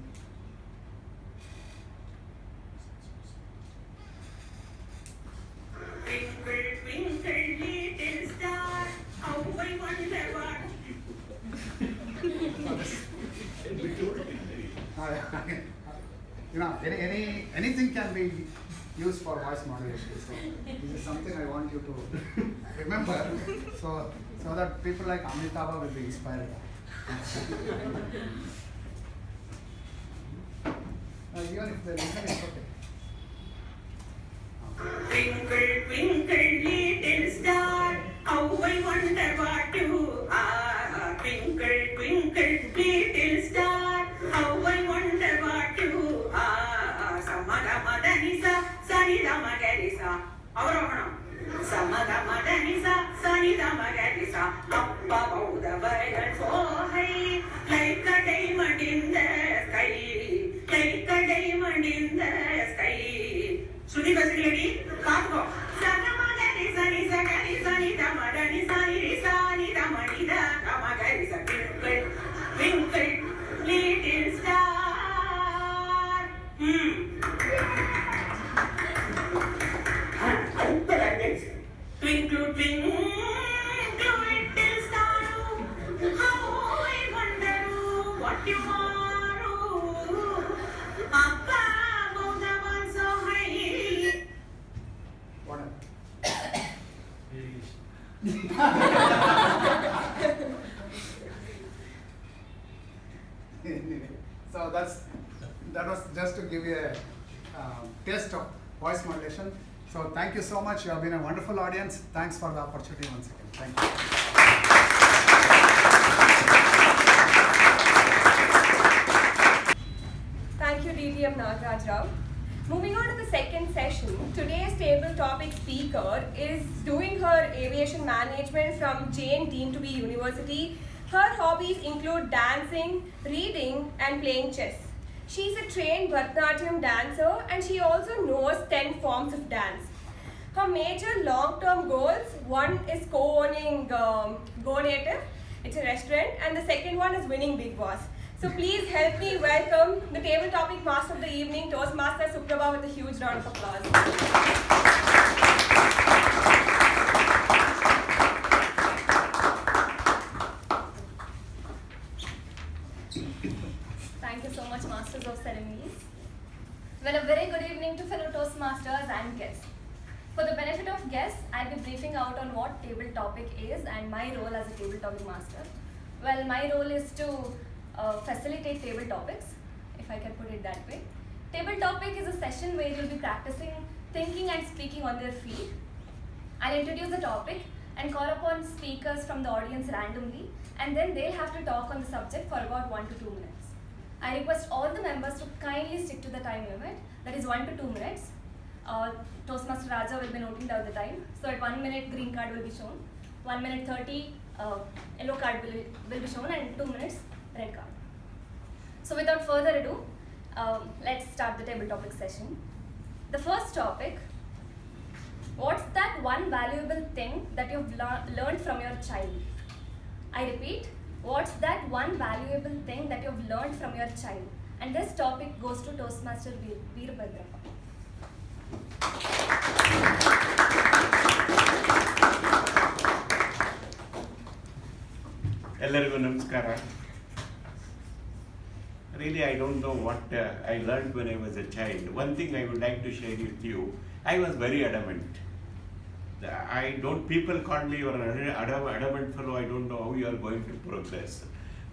Twinkle, twinkle, little star, how I wonder what. You know, anything can be used for voice modulation. So this is something I want you to remember, so that people like Amitabh will be inspired. Even if they listen, it's okay. Twinkle, twinkle, little star, how I wonder what you are. Twinkle, twinkle, little star, how I wonder what you are. Samada madanisa, sanida magadisa. Avarohanam. Samada madanisa, sanida magadisa. Appa Bauda Vaidal so high, like a diamond in the sky, like a diamond in the sky. Shruti basically, Kaatko. Sagamagari sani sagari sani damadani sani sani damani da damagari sa twinkle, twinkle, little star. Twinkle, twinkle, little star. How I wonder what you are. Appa Bauda so high. So that was just to give you a taste of voice modulation. So thank you so much. You have been a wonderful audience. Thanks for the opportunity once again. Thank you. Thank you, DTM Nagaraj Rao. Moving on to the second session, today's table topic speaker is doing her aviation management from Jane Dean to be University. Her hobbies include dancing, reading, and playing chess. She's a trained Bharatanatyam dancer and she also knows 10 forms of dance. Her major long-term goals, one is co-owning Go Native, it's a restaurant, and the second one is winning Bigg Boss. So please help me welcome the table topic master of the evening, Toastmaster Suprabha, with a huge round of applause. Thank you so much, Masters of Ceremonies. Well, a very good evening to fellow Toastmasters and guests. For the benefit of guests, I'll be briefing out on what table topic is and my role as a table topic master. Well, my role is to facilitate table topics, if I can put it that way. Table topic is a session where you'll be practicing thinking and speaking on their feet. I'll introduce the topic and call upon speakers from the audience randomly, and then they'll have to talk on the subject for about 1 to 2 minutes. I request all the members to kindly stick to the time limit, that is 1 to 2 minutes. Toastmaster Raja will be noting down the time. So at 1 minute, green card will be shown. 1 minute 30, yellow card will be shown, and 2 minutes, red card. So without further ado, let's start the table topic session. The first topic: what's that one valuable thing that you've learned from your child? I repeat, what's that one valuable thing that you've learned from your child? And this topic goes to Toastmaster Veerabhadrappa. Ellarigu namaskara. Really, I don't know what I learned when I was a child. One thing I would like to share with you, I was very adamant. People call me, you're an adamant fellow, I don't know how you are going to progress.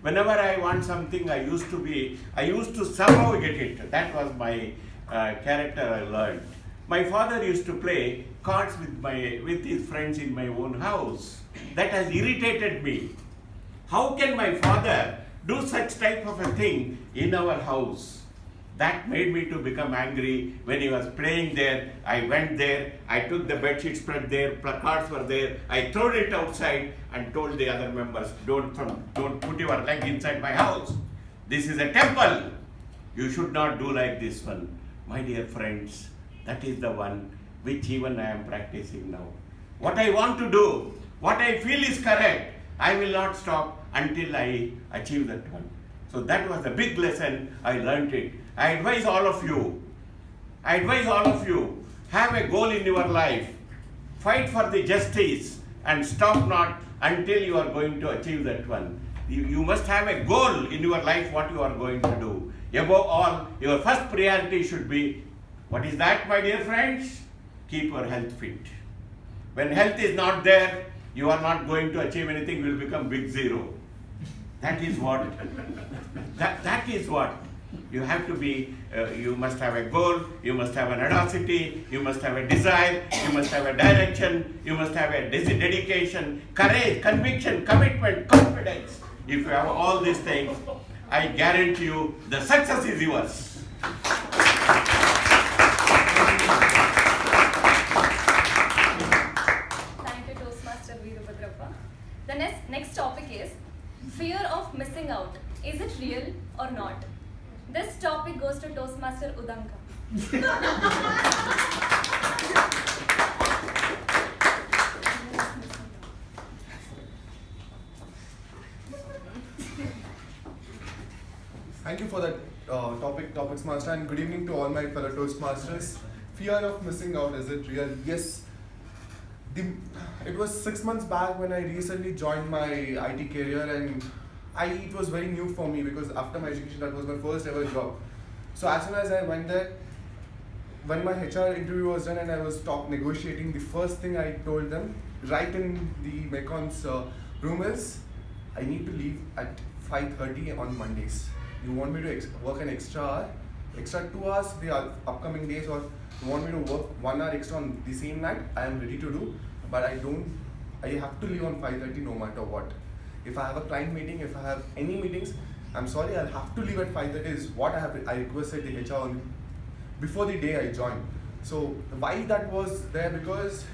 Whenever I want something, I used to somehow get it. That was my character I learned. My father used to play cards with his friends in my own house. That has irritated me. How can my father do such type of a thing in our house? That made me to become angry. When he was playing there, I went there, I took the bedsheet spread there, placards were there, I threw it outside and told the other members, don't put your leg inside my house. This is a temple. You should not do like this one. My dear friends, that is the one which even I am practicing now. What I want to do, what I feel is correct, I will not stop until I achieve that one. So that was a big lesson, I learned it. I advise all of you, have a goal in your life, fight for the justice and stop not until you are going to achieve that one. You must have a goal in your life what you are going to do. Above all, your first priority should be, what is that, my dear friends? Keep your health fit. When health is not there, you are not going to achieve anything, will become big zero. That is what, that is what. You have to be, you must have a goal, you must have an audacity, you must have a desire, you must have a direction, you must have a dedication, courage, conviction, commitment, confidence. If you have all these things, I guarantee you the success is yours. Thank you, Toastmaster Veerabhadrappa. The next topic is fear of missing out. Is it real or not? This topic goes to Toastmaster Udanka. Thank you for that topics master, and good evening to all my fellow Toastmasters. Fear of missing out, is it real? Yes. It was 6 months back when I recently joined my IT career, and it was very new for me because after my education that was my first ever job. So as soon as I went there, when my HR interview was done and I was negotiating, the first thing I told them right in the Mecon's room is, I need to leave at 5:30 on Mondays. You want me to work an extra hour, extra 2 hours the upcoming days, or you want me to work 1 hour extra on the same night? I am ready to do, but I have to leave on 5:30 no matter what. If I have a client meeting, if I have any meetings, I'm sorry, I'll have to leave at 5:30 is what I requested the HR before the day I joined. So why that was there? Because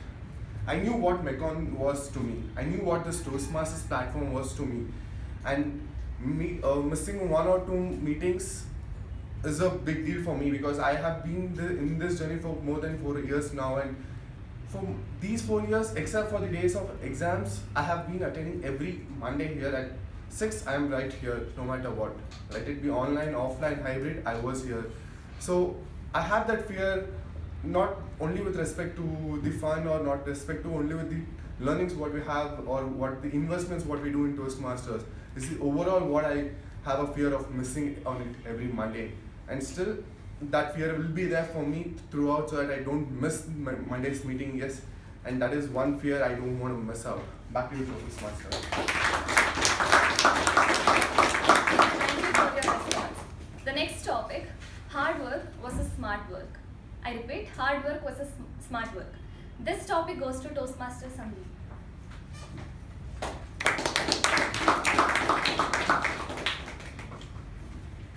I knew what Mecon was to me. I knew what this Toastmasters platform was to me. And missing 1 or 2 meetings is a big deal for me because I have been in this journey for more than 4 years now, and for these 4 years, except for the days of exams, I have been attending every Monday here at 6, I'm right here no matter what. Let it be online, offline, hybrid, I was here. So I have that fear not only with respect to the fun or not respect to only with the learnings what we have or what the investments what we do in Toastmasters. This is overall what I have a fear of missing on it every Monday. And still that fear will be there for me throughout so that I don't miss my Monday's meeting, yes. And that is one fear I don't want to miss out. Back to you, Toastmaster. Thank you for your response. The next topic, hard work versus smart work. I repeat, hard work versus smart work. This topic goes to Toastmaster Sandeep.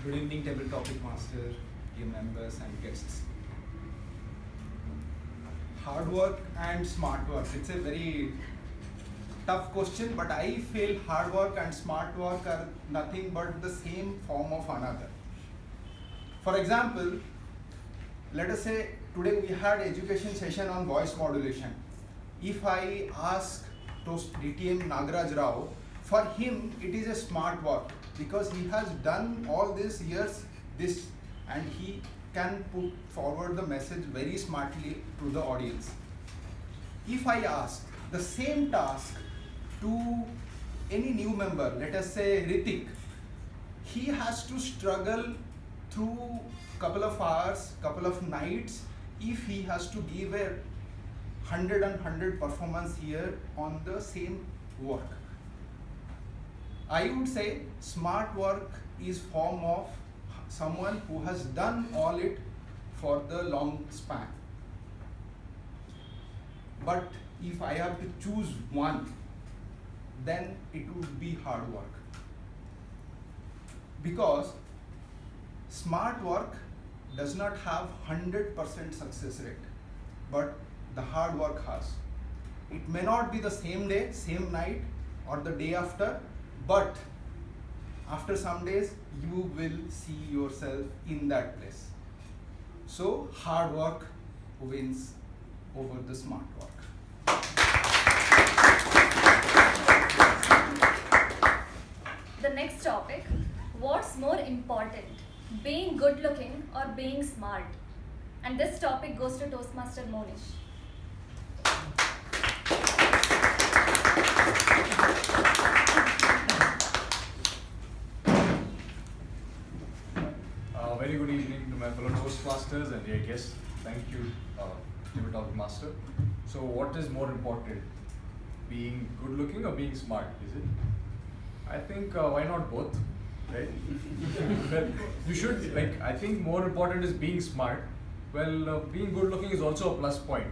Good evening, table topic master, dear members and guests. Hard work and smart work. It's a very tough question, but I feel hard work and smart work are nothing but the same form of another. For example, let us say today we had education session on voice modulation. If I ask DTM Nagaraj Rao, for him it is a smart work because he has done all these years this and he can put forward the message very smartly to the audience. If I ask the same task to any new member, let us say Ritik, he has to struggle through couple of hours, couple of nights if he has to give a 100 performance here on the same work. I would say smart work is form of someone who has done all it for the long span. But if I have to choose one, then it would be hard work. Because smart work does not have 100% success rate, but the hard work has. It may not be the same day, same night, or the day after, but after some days, you will see yourself in that place. So, hard work wins over the smart work. The next topic, what's more important, being good looking or being smart? And this topic goes to Toastmaster Monish. Very good evening to my fellow Toastmasters and dear guests. Thank you, Table Topic Master. So what is more important, being good looking or being smart, is it? I think why not both, right? Well, you should, like, I think more important is being smart. Well, being good looking is also a plus point,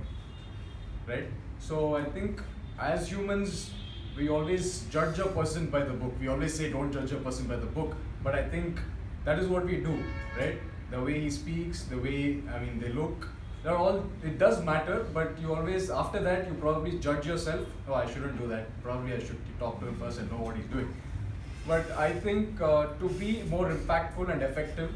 right? So I think as humans, we always judge a person by the book. We always say don't judge a person by the book, but I think that is what we do, right? The way he speaks, the way, they look, they're all, it does matter, but you always, after that, you probably judge yourself. Oh, I shouldn't do that. Probably I should talk to him first and know what he's doing. But I think to be more impactful and effective,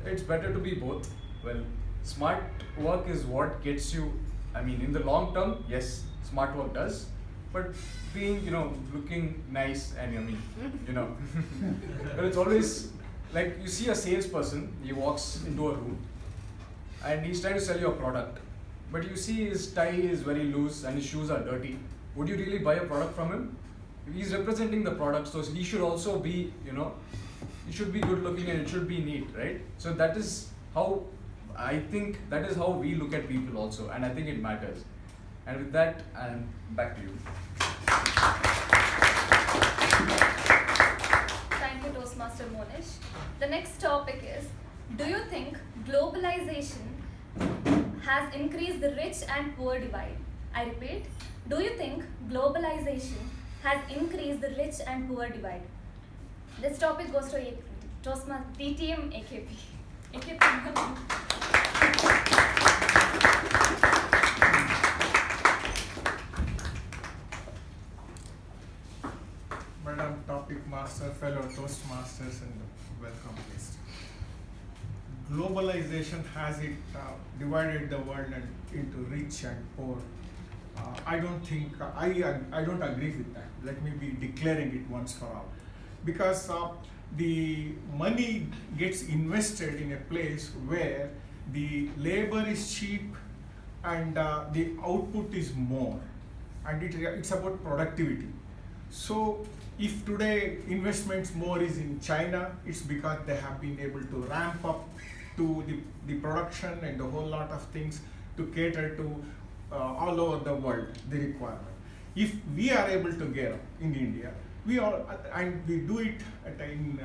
it's better to be both. Well, smart work is what gets you, in the long term, yes, smart work does. But being, looking nice and, but it's always, like you see a salesperson, he walks into a room and he's trying to sell you a product. But you see his tie is very loose and his shoes are dirty. Would you really buy a product from him? He's representing the product, so he should also be, he should be good looking and it should be neat, right? So that is how, I think that is how we look at people also, and I think it matters. And with that, I'm back to you. Thank you, Toastmaster Monish. The next topic is, do you think globalization has increased the rich and poor divide? I repeat, do you think globalization has increased the rich and poor divide? This topic goes to Toastmaster DTM AKP. Madam Topic Master, fellow Toastmasters and welcome guests. Globalization has divided the world into rich and poor. I don't agree with that. Let me be declaring it once for all. because the money gets invested in a place where the labor is cheap and the output is more, and it's about productivity. So if today investments more is in China, it's because they have been able to ramp up to the production and a whole lot of things to cater to all over the world, the requirement. If we are able to get up in India, we do it in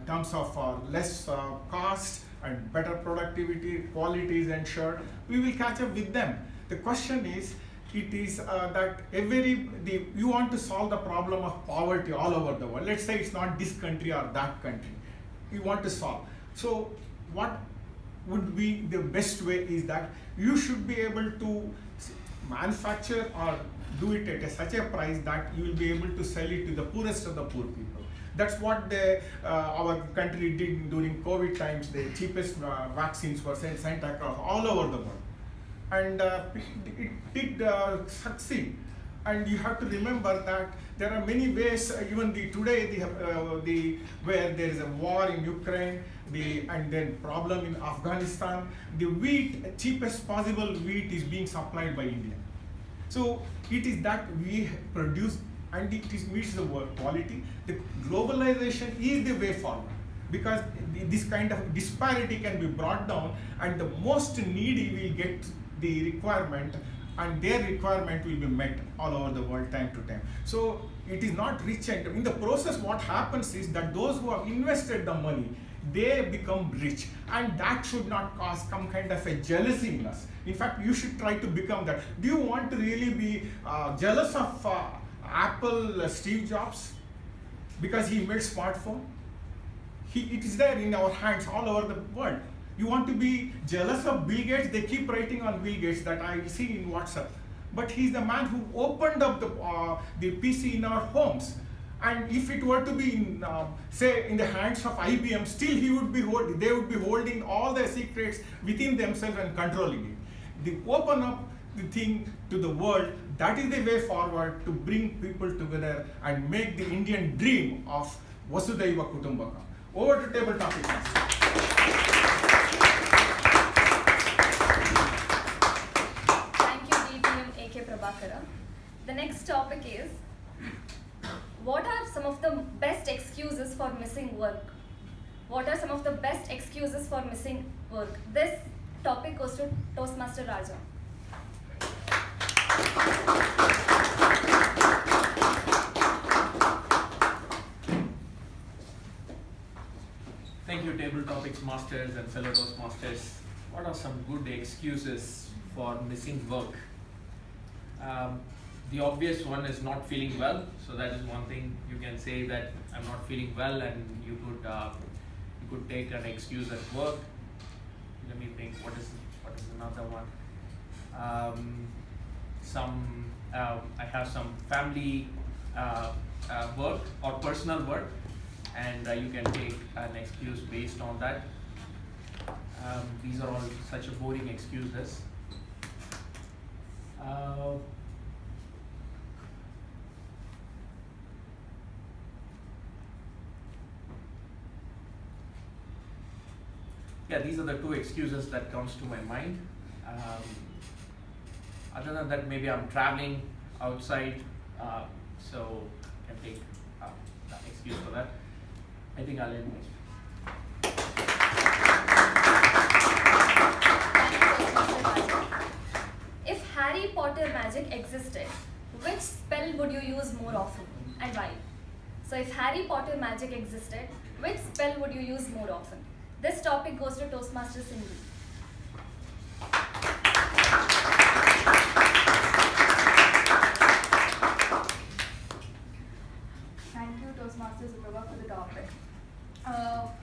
terms of less cost and better productivity, quality is ensured, we will catch up with them. The question is, it is that you want to solve the problem of poverty all over the world. Let's say it's not this country or that country. You want to solve. So what would be the best way is that you should be able to manufacture or do it at such a price that you will be able to sell it to the poorest of the poor people. That's what our country did during COVID times. The cheapest vaccines were sent across all over the world. And it did succeed. And you have to remember that there are many ways, even today where there is a war in Ukraine, and then problem in Afghanistan, the wheat, cheapest possible wheat is being supplied by India. So it is that we produce and it meets the world quality. The globalization is the way forward, because this kind of disparity can be brought down and the most needy will get the requirement and their requirement will be met all over the world time to time. So it is not rich, and in the process what happens is that those who have invested the money, they become rich, and that should not cause some kind of a jealousy in us. In fact, you should try to become that. Do you want to really be jealous of Apple Steve Jobs because he made smartphone? It is there in our hands all over the world. You want to be jealous of Bill Gates? They keep writing on Bill Gates that I see in WhatsApp. But he's the man who opened up the PC in our homes. And if it were to be in, say, in the hands of IBM, still they would be holding all the secrets within themselves and controlling it. They open up the thing to the world. That is the way forward to bring people together and make the Indian dream of Vasudhaiva Kutumbakam. Over to table topic. Prabhakara. The next topic is, what are some of the best excuses for missing work? What are some of the best excuses for missing work? This topic goes to Toastmaster Raja. Thank you, Table Topics Masters and fellow Toastmasters. What are some good excuses for missing work? The obvious one is not feeling well. So that is one thing you can say, that I'm not feeling well, and you could take an excuse at work. Let me think. What is another one? I have some family work or personal work, and you can take an excuse based on that. These are all such boring excuses. Yeah, these are the two excuses that comes to my mind. Other than that, maybe I'm traveling outside, so I can take an excuse for that. I think I'll end If Harry Potter magic existed, which spell would you use more often and why? So if Harry Potter magic existed, which spell would you use more often? This topic goes to Toastmaster Sindhu. Thank you, Toastmaster Suprabha, for the topic.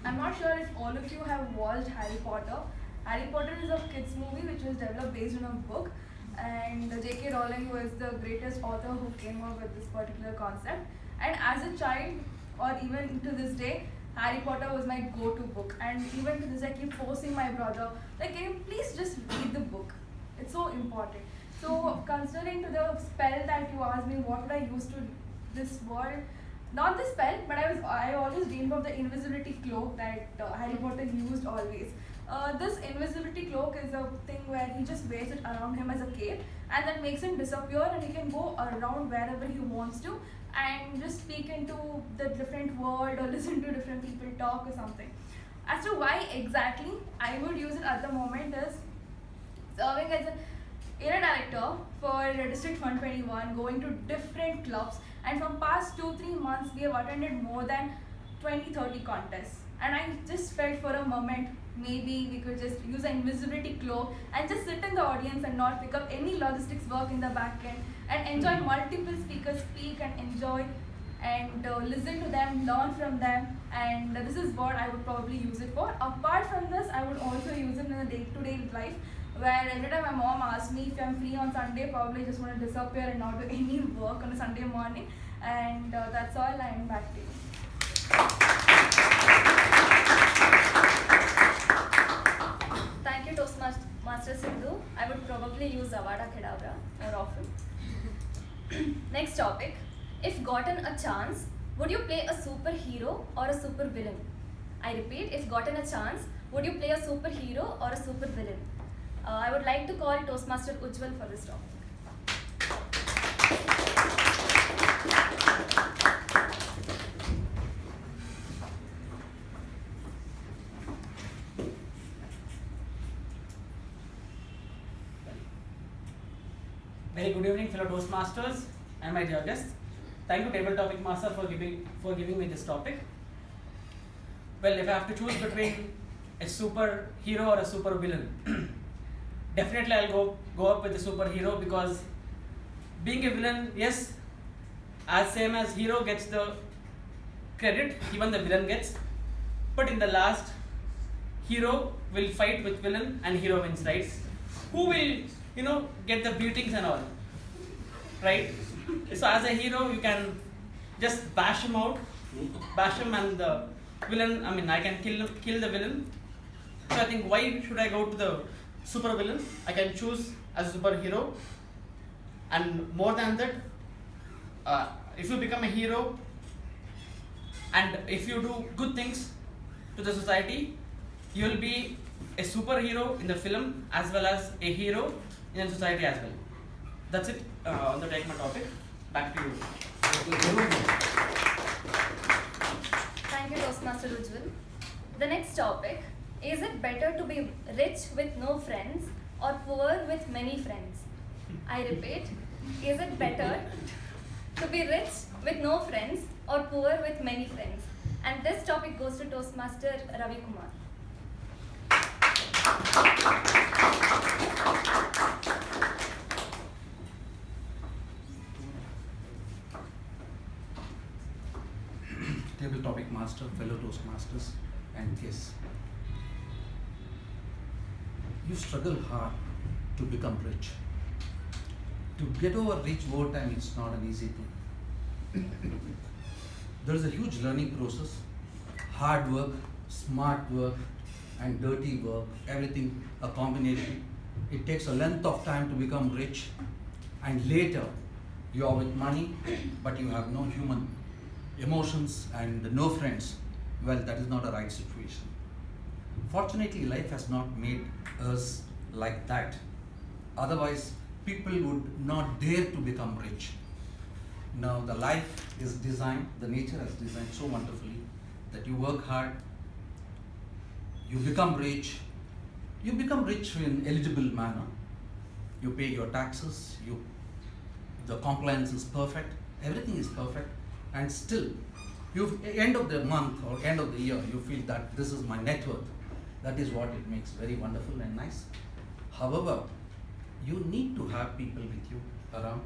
I'm not sure if all of you have watched Harry Potter. Harry Potter is a kids movie which was developed based on a book, and J.K. Rowling was the greatest author who came up with this particular concept. And as a child, or even to this day, Harry Potter was my go-to book, and even to this I keep forcing my brother, like, can you please just read the book? It's so important. So considering to the spell that you asked me, what would I use to this world? Not the spell, but I always dreamed of the invisibility cloak that Harry Potter used always. This invisibility cloak is a thing where he just wears it around him as a cape, and that makes him disappear, and he can go around wherever he wants to and just speak into the different world or listen to different people talk or something. As to why exactly I would use it at the moment is serving as an era director for District 121, going to different clubs, and from past 2-3 months we have attended more than 20-30 contests, and I just felt for a moment maybe we could just use an invisibility cloak and just sit in the audience and not pick up any logistics work in the back end and enjoy multiple speakers speak and enjoy and listen to them, learn from them, and this is what I would probably use it for. Apart from this, I would also use it in a day-to-day life, where every time my mom asks me if I'm free on Sunday, probably just want to disappear and not do any work on a Sunday morning, and that's all. I am back to you. Thank you, Toastmaster Sindhu. I would probably use Avada Kedavra more often. Next topic. If gotten a chance, would you play a superhero or a supervillain? I repeat, if gotten a chance, would you play a superhero or a supervillain? I would like to call Toastmaster Ujjwal for this topic. Very good evening, fellow Toastmasters and my dear guests. Thank you, Table Topic Master, for giving me this topic. Well, if I have to choose between a superhero or a supervillain, definitely I'll go up with the superhero, because being a villain, yes, as same as hero gets the credit, even the villain gets. But in the last, hero will fight with villain and hero wins, right? Who will, get the beatings and all, right? So as a hero, you can just bash him out, and the villain, I can kill the villain. So I think, why should I go to the super villain? I can choose as a superhero. And more than that, if you become a hero and if you do good things to the society, you will be a superhero in the film as well as a hero in the society as well. That's it on the Take My Topic. Back to you. Thank you, Toastmaster Ujjwal. The next topic, is it better to be rich with no friends or poor with many friends? I repeat, is it better to be rich with no friends or poor with many friends? And this topic goes to Toastmaster Ravi Kumar. Table Topic Master, fellow Toastmasters, and guests. You struggle hard to become rich. To get over rich over time, it's not an easy thing. There is a huge learning process, hard work, smart work, and dirty work, everything a combination. It takes a length of time to become rich, and later you are with money, but you have no human emotions and no friends. Well, that is not a right situation. Fortunately, life has not made us like that. Otherwise, people would not dare to become rich. Now, the life is designed, the nature has designed so wonderfully that you work hard, you become rich in eligible manner, you pay your taxes, the compliance is perfect, everything is perfect, and still, end of the month or end of the year, you feel that this is my net worth. That is what it makes very wonderful and nice. However, you need to have people with you around.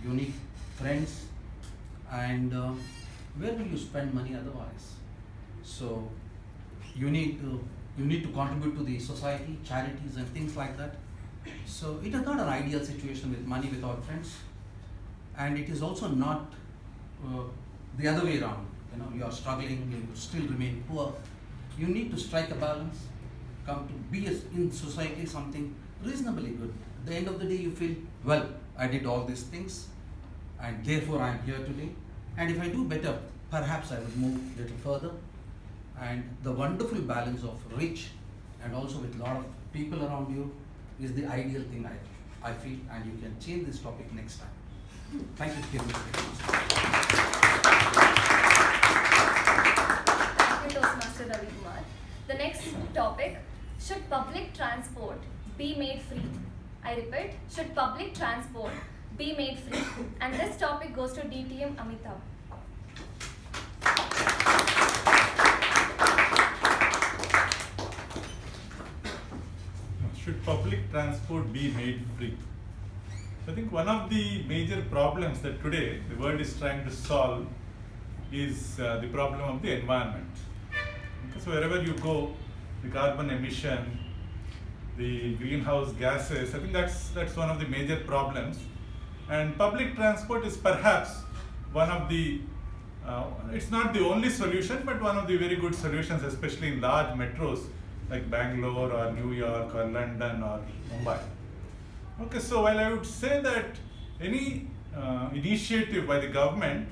You need friends, and where will you spend money otherwise? So you need to contribute to the society, charities, and things like that. So it is not an ideal situation with money without friends, and it is also not the other way around. You are struggling, you still remain poor. You need to strike a balance, come to be in society something reasonably good. At the end of the day, you feel, well, I did all these things, and therefore I am here today, And if I do better, perhaps I would move a little further. And the wonderful balance of rich and also with a lot of people around you is the ideal thing I feel, and you can change this topic next time. Thank you. Thank you, Toastmaster Ravi Kumar. The next topic, should public transport be made free? I repeat, should public transport be made free? And this topic goes to DTM Amitabh. Should public transport be made free? I think one of the major problems that today the world is trying to solve is the problem of the environment. Okay, so wherever you go, the carbon emission, the greenhouse gases, I think that's one of the major problems. And public transport is perhaps one of the, it's not the only solution, but one of the very good solutions, especially in large metros like Bangalore or New York or London or Mumbai. Okay, so while I would say that any initiative by the government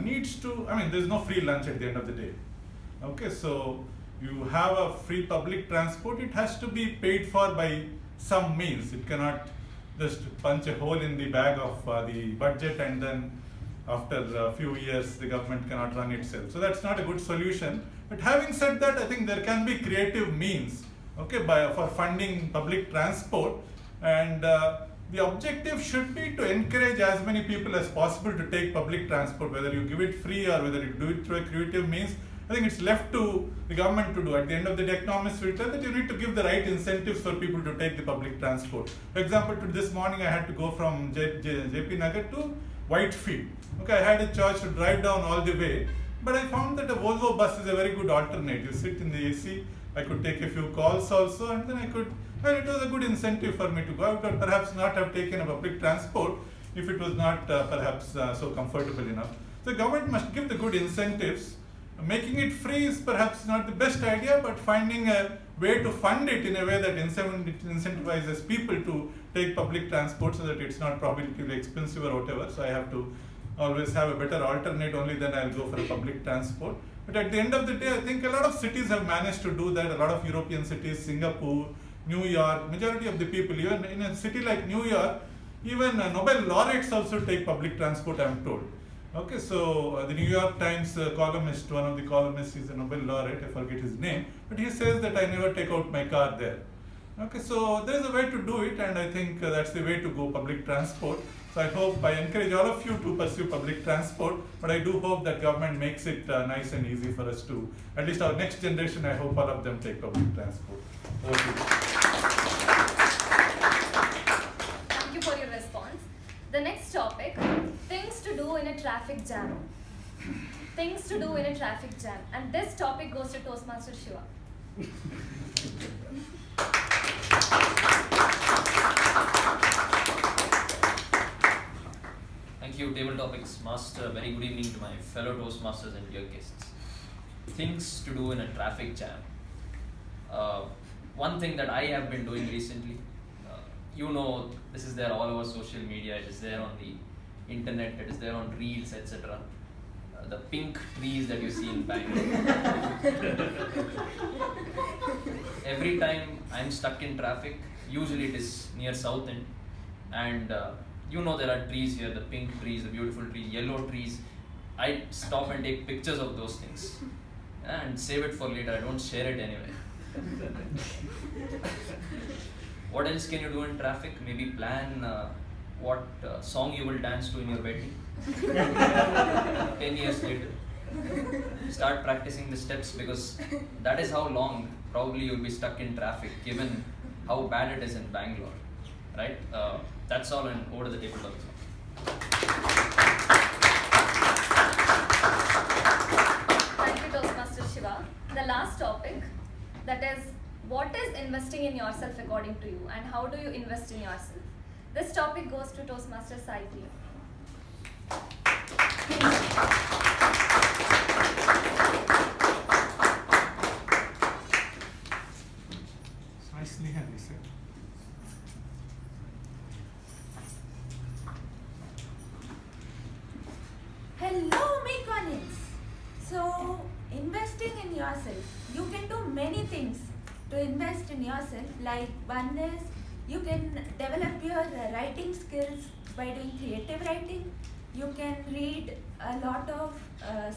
needs to, I mean, there's no free lunch at the end of the day. Okay, so you have a free public transport, it has to be paid for by some means. It cannot just punch a hole in the bag of the budget and then after a few years the government cannot run itself. So that's not a good solution. But having said that, I think there can be creative means, okay, for funding public transport, and the objective should be to encourage as many people as possible to take public transport, whether you give it free or whether you do it through a creative means. I think it's left to the government to do. At the end of the day, economists will tell that you need to give the right incentives for people to take the public transport. For example, this morning I had to go from JP Nagar to Whitefield. Okay, I had a choice to drive down all the way, but I found that a Volvo bus is a very good alternative. You sit in the AC, I could take a few calls also, and then it was a good incentive for me to go. I would perhaps not have taken a public transport if it was not perhaps so comfortable enough. The government must give the good incentives. Making it free is perhaps not the best idea, but finding a way to fund it in a way that incentivizes people to take public transport so that it's not prohibitively expensive or whatever. So I have to always have a better alternate, only then I'll go for a public transport. But at the end of the day, I think a lot of cities have managed to do that. A lot of European cities, Singapore, New York, majority of the people, even in a city like New York, even Nobel laureates also take public transport, I'm told. Okay, so the New York Times columnist, one of the columnists is a Nobel laureate, I forget his name, but he says that I never take out my car there. Okay, so there's a way to do it, and I think that's the way to go, public transport. So I encourage all of you to pursue public transport, but I do hope that government makes it nice and easy for us to, at least our next generation, I hope all of them take public transport. Thank you for your response. The next topic, things to do in a traffic jam. Things to do in a traffic jam. And this topic goes to Toastmaster Shiva. Thank you, Table Topics Master. Very good evening to my fellow Toastmasters and dear guests. Things to do in a traffic jam. One thing that I have been doing recently, you know, this is there all over social media, it is there on the internet, it is there on Reels, etc. The pink trees that you see in Bangalore. Every time I'm stuck in traffic, usually it is near South End, and you know there are trees here, the pink trees, the beautiful trees, yellow trees. I stop and take pictures of those things and save it for later. I don't share it anyway. What else can you do in traffic? Maybe plan what song you will dance to in your wedding. 10 years later. Start practicing the steps, because that is how long probably you'll be stuck in traffic, given how bad it is in Bangalore. Right? That's all, and over to the table topics. Thank you, Toastmaster Shiva. The last topic, that is, what is investing in yourself according to you, and how do you invest in yourself? This topic goes to Toastmaster Saitri. Nicely handled, sir. Hello investing in yourself. You can do many things to invest in yourself. Like one is you can develop your writing skills by doing creative writing. You can read a lot of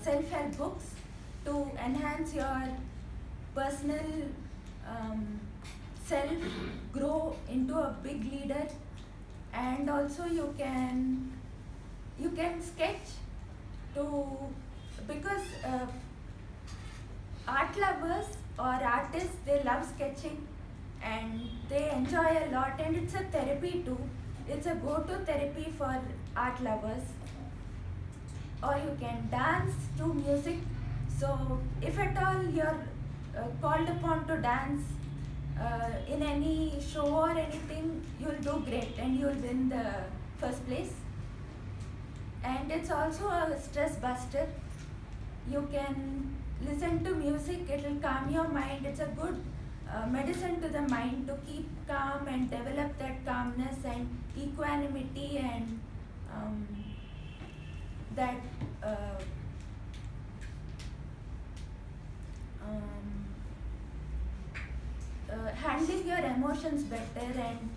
self-help books to enhance your personal self, grow into a big leader. And also you can sketch because art lovers or artists, they love sketching and they enjoy a lot, and it's a therapy too. It's a go-to therapy for art lovers. Or you can dance to music. So if at all you're called upon to dance in any show or anything, you'll do great and you'll win the first place. And it's also a stress buster. You can listen to music, it will calm your mind. It's a good medicine to the mind to keep calm and develop that calmness and equanimity and that handling your emotions better and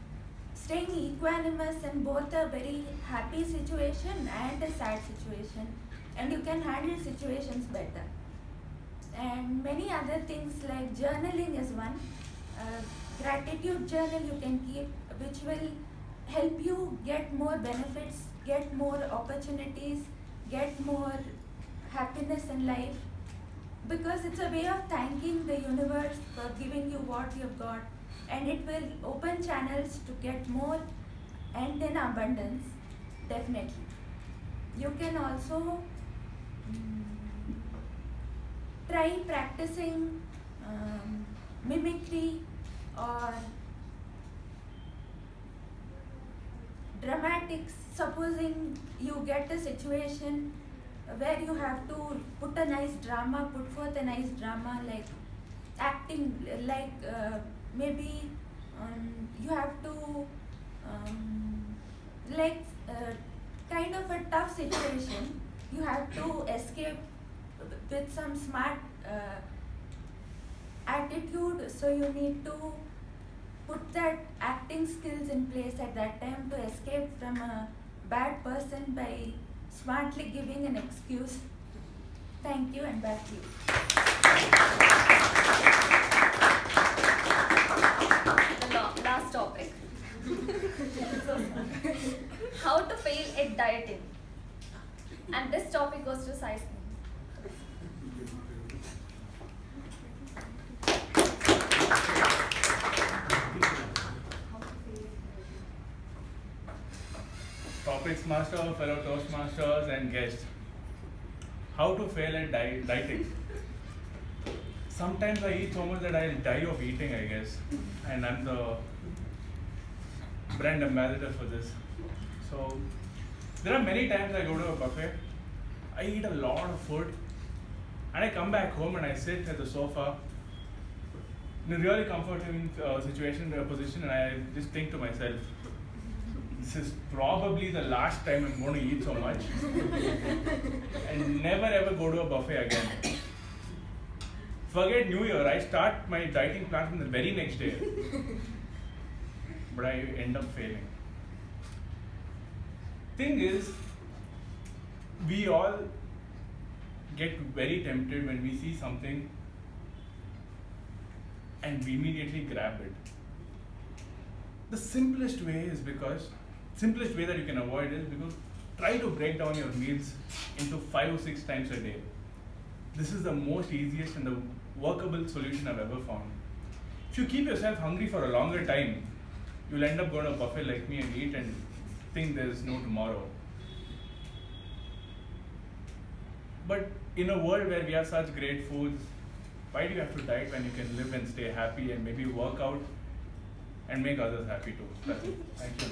staying equanimous in both a very happy situation and a sad situation, and you can handle situations better. And many other things like journaling is one. Gratitude journal you can keep, which will help you get more benefits, get more opportunities, get more happiness in life, because it's a way of thanking the universe for giving you what you've got, and it will open channels to get more and in abundance, definitely. You can also try practicing mimicry or dramatics. Supposing you get a situation where you have to put a nice drama, put forth a nice drama, like acting, like maybe you have to kind of a tough situation, you have to escape with some smart attitude, so you need to put that acting skills in place at that time to escape from a bad person by smartly giving an excuse. Thank you, and back to you. The last topic. How to fail at dieting. And this topic goes to Sai. Topics master, fellow Toastmasters and guests. How to fail at dieting. Sometimes I eat so much that I'll die of eating, I guess. And I'm the brand ambassador for this. So there are many times I go to a buffet, I eat a lot of food, and I come back home and I sit at the sofa in a really comfortable position, and I just think to myself, this is probably the last time I'm going to eat so much and never ever go to a buffet again. Forget New Year, I start my dieting plan from the very next day, but I end up failing. Thing is, we all get very tempted when we see something and we immediately grab it. The simplest way that you can avoid is because try to break down your meals into 5 or 6 times a day. This is the most easiest and the workable solution I've ever found. If you keep yourself hungry for a longer time, you'll end up going to a buffet like me and eat and think there's no tomorrow. But in a world where we have such great foods, why do you have to diet when you can live and stay happy and maybe work out and make others happy too? That's it. Thank you.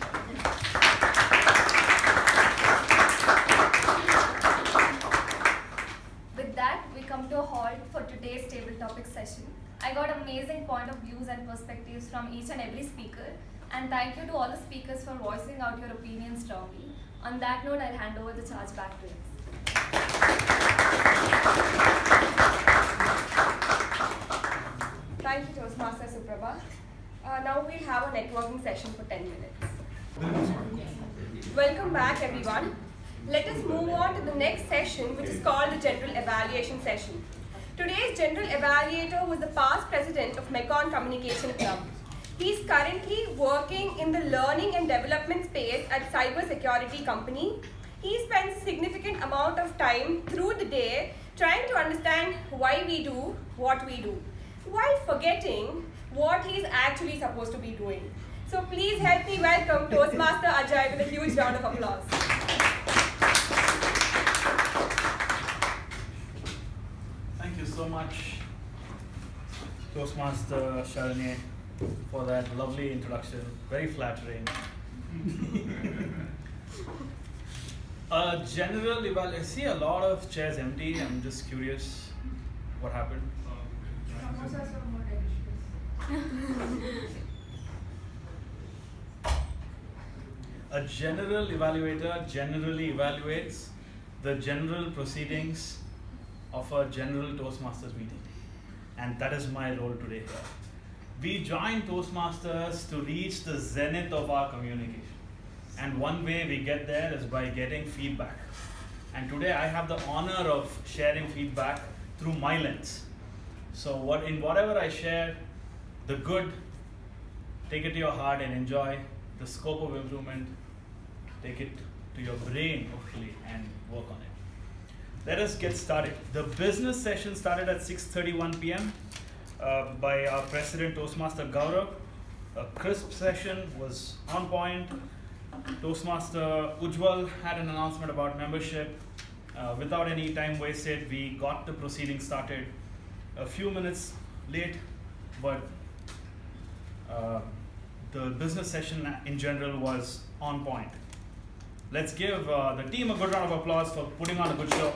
With that, we come to a halt for today's table topic session. I got amazing point of views and perspectives from each and every speaker, and thank you to all the speakers for voicing out your opinions strongly. On that note, I'll hand over the charge back to you. Thank you, Toastmaster Suprabha. Now we'll have a networking session for 10 minutes. Welcome back, everyone. Let us move on to the next session, which is called the General Evaluation Session. Today's General Evaluator was the past president of Mekon Communication Club. He is currently working in the learning and development space at cyber security company. He spends a significant amount of time through the day trying to understand why we do what we do, while forgetting what he is actually supposed to be doing. So please help me welcome Toastmaster Ajay with a huge round of applause. Thank you so much, Toastmaster Sharanya, for that lovely introduction. Very flattering. General evaluation. I see a lot of chairs empty. I'm just curious what happened. A general evaluator generally evaluates the general proceedings of a general Toastmasters meeting. And that is my role today here. We join Toastmasters to reach the zenith of our communication. And one way we get there is by getting feedback. And today I have the honor of sharing feedback through my lens. So in whatever I share, the good, take it to your heart and enjoy. The scope of improvement, take it to your brain, hopefully, and work on it. Let us get started. The business session started at 6:31 p.m. By our president, Toastmaster Gaurav. A crisp session, was on point. Toastmaster Ujjwal had an announcement about membership. Without any time wasted, we got the proceedings started. A few minutes late, but the business session in general was on point. Let's give the team a good round of applause for putting on a good show.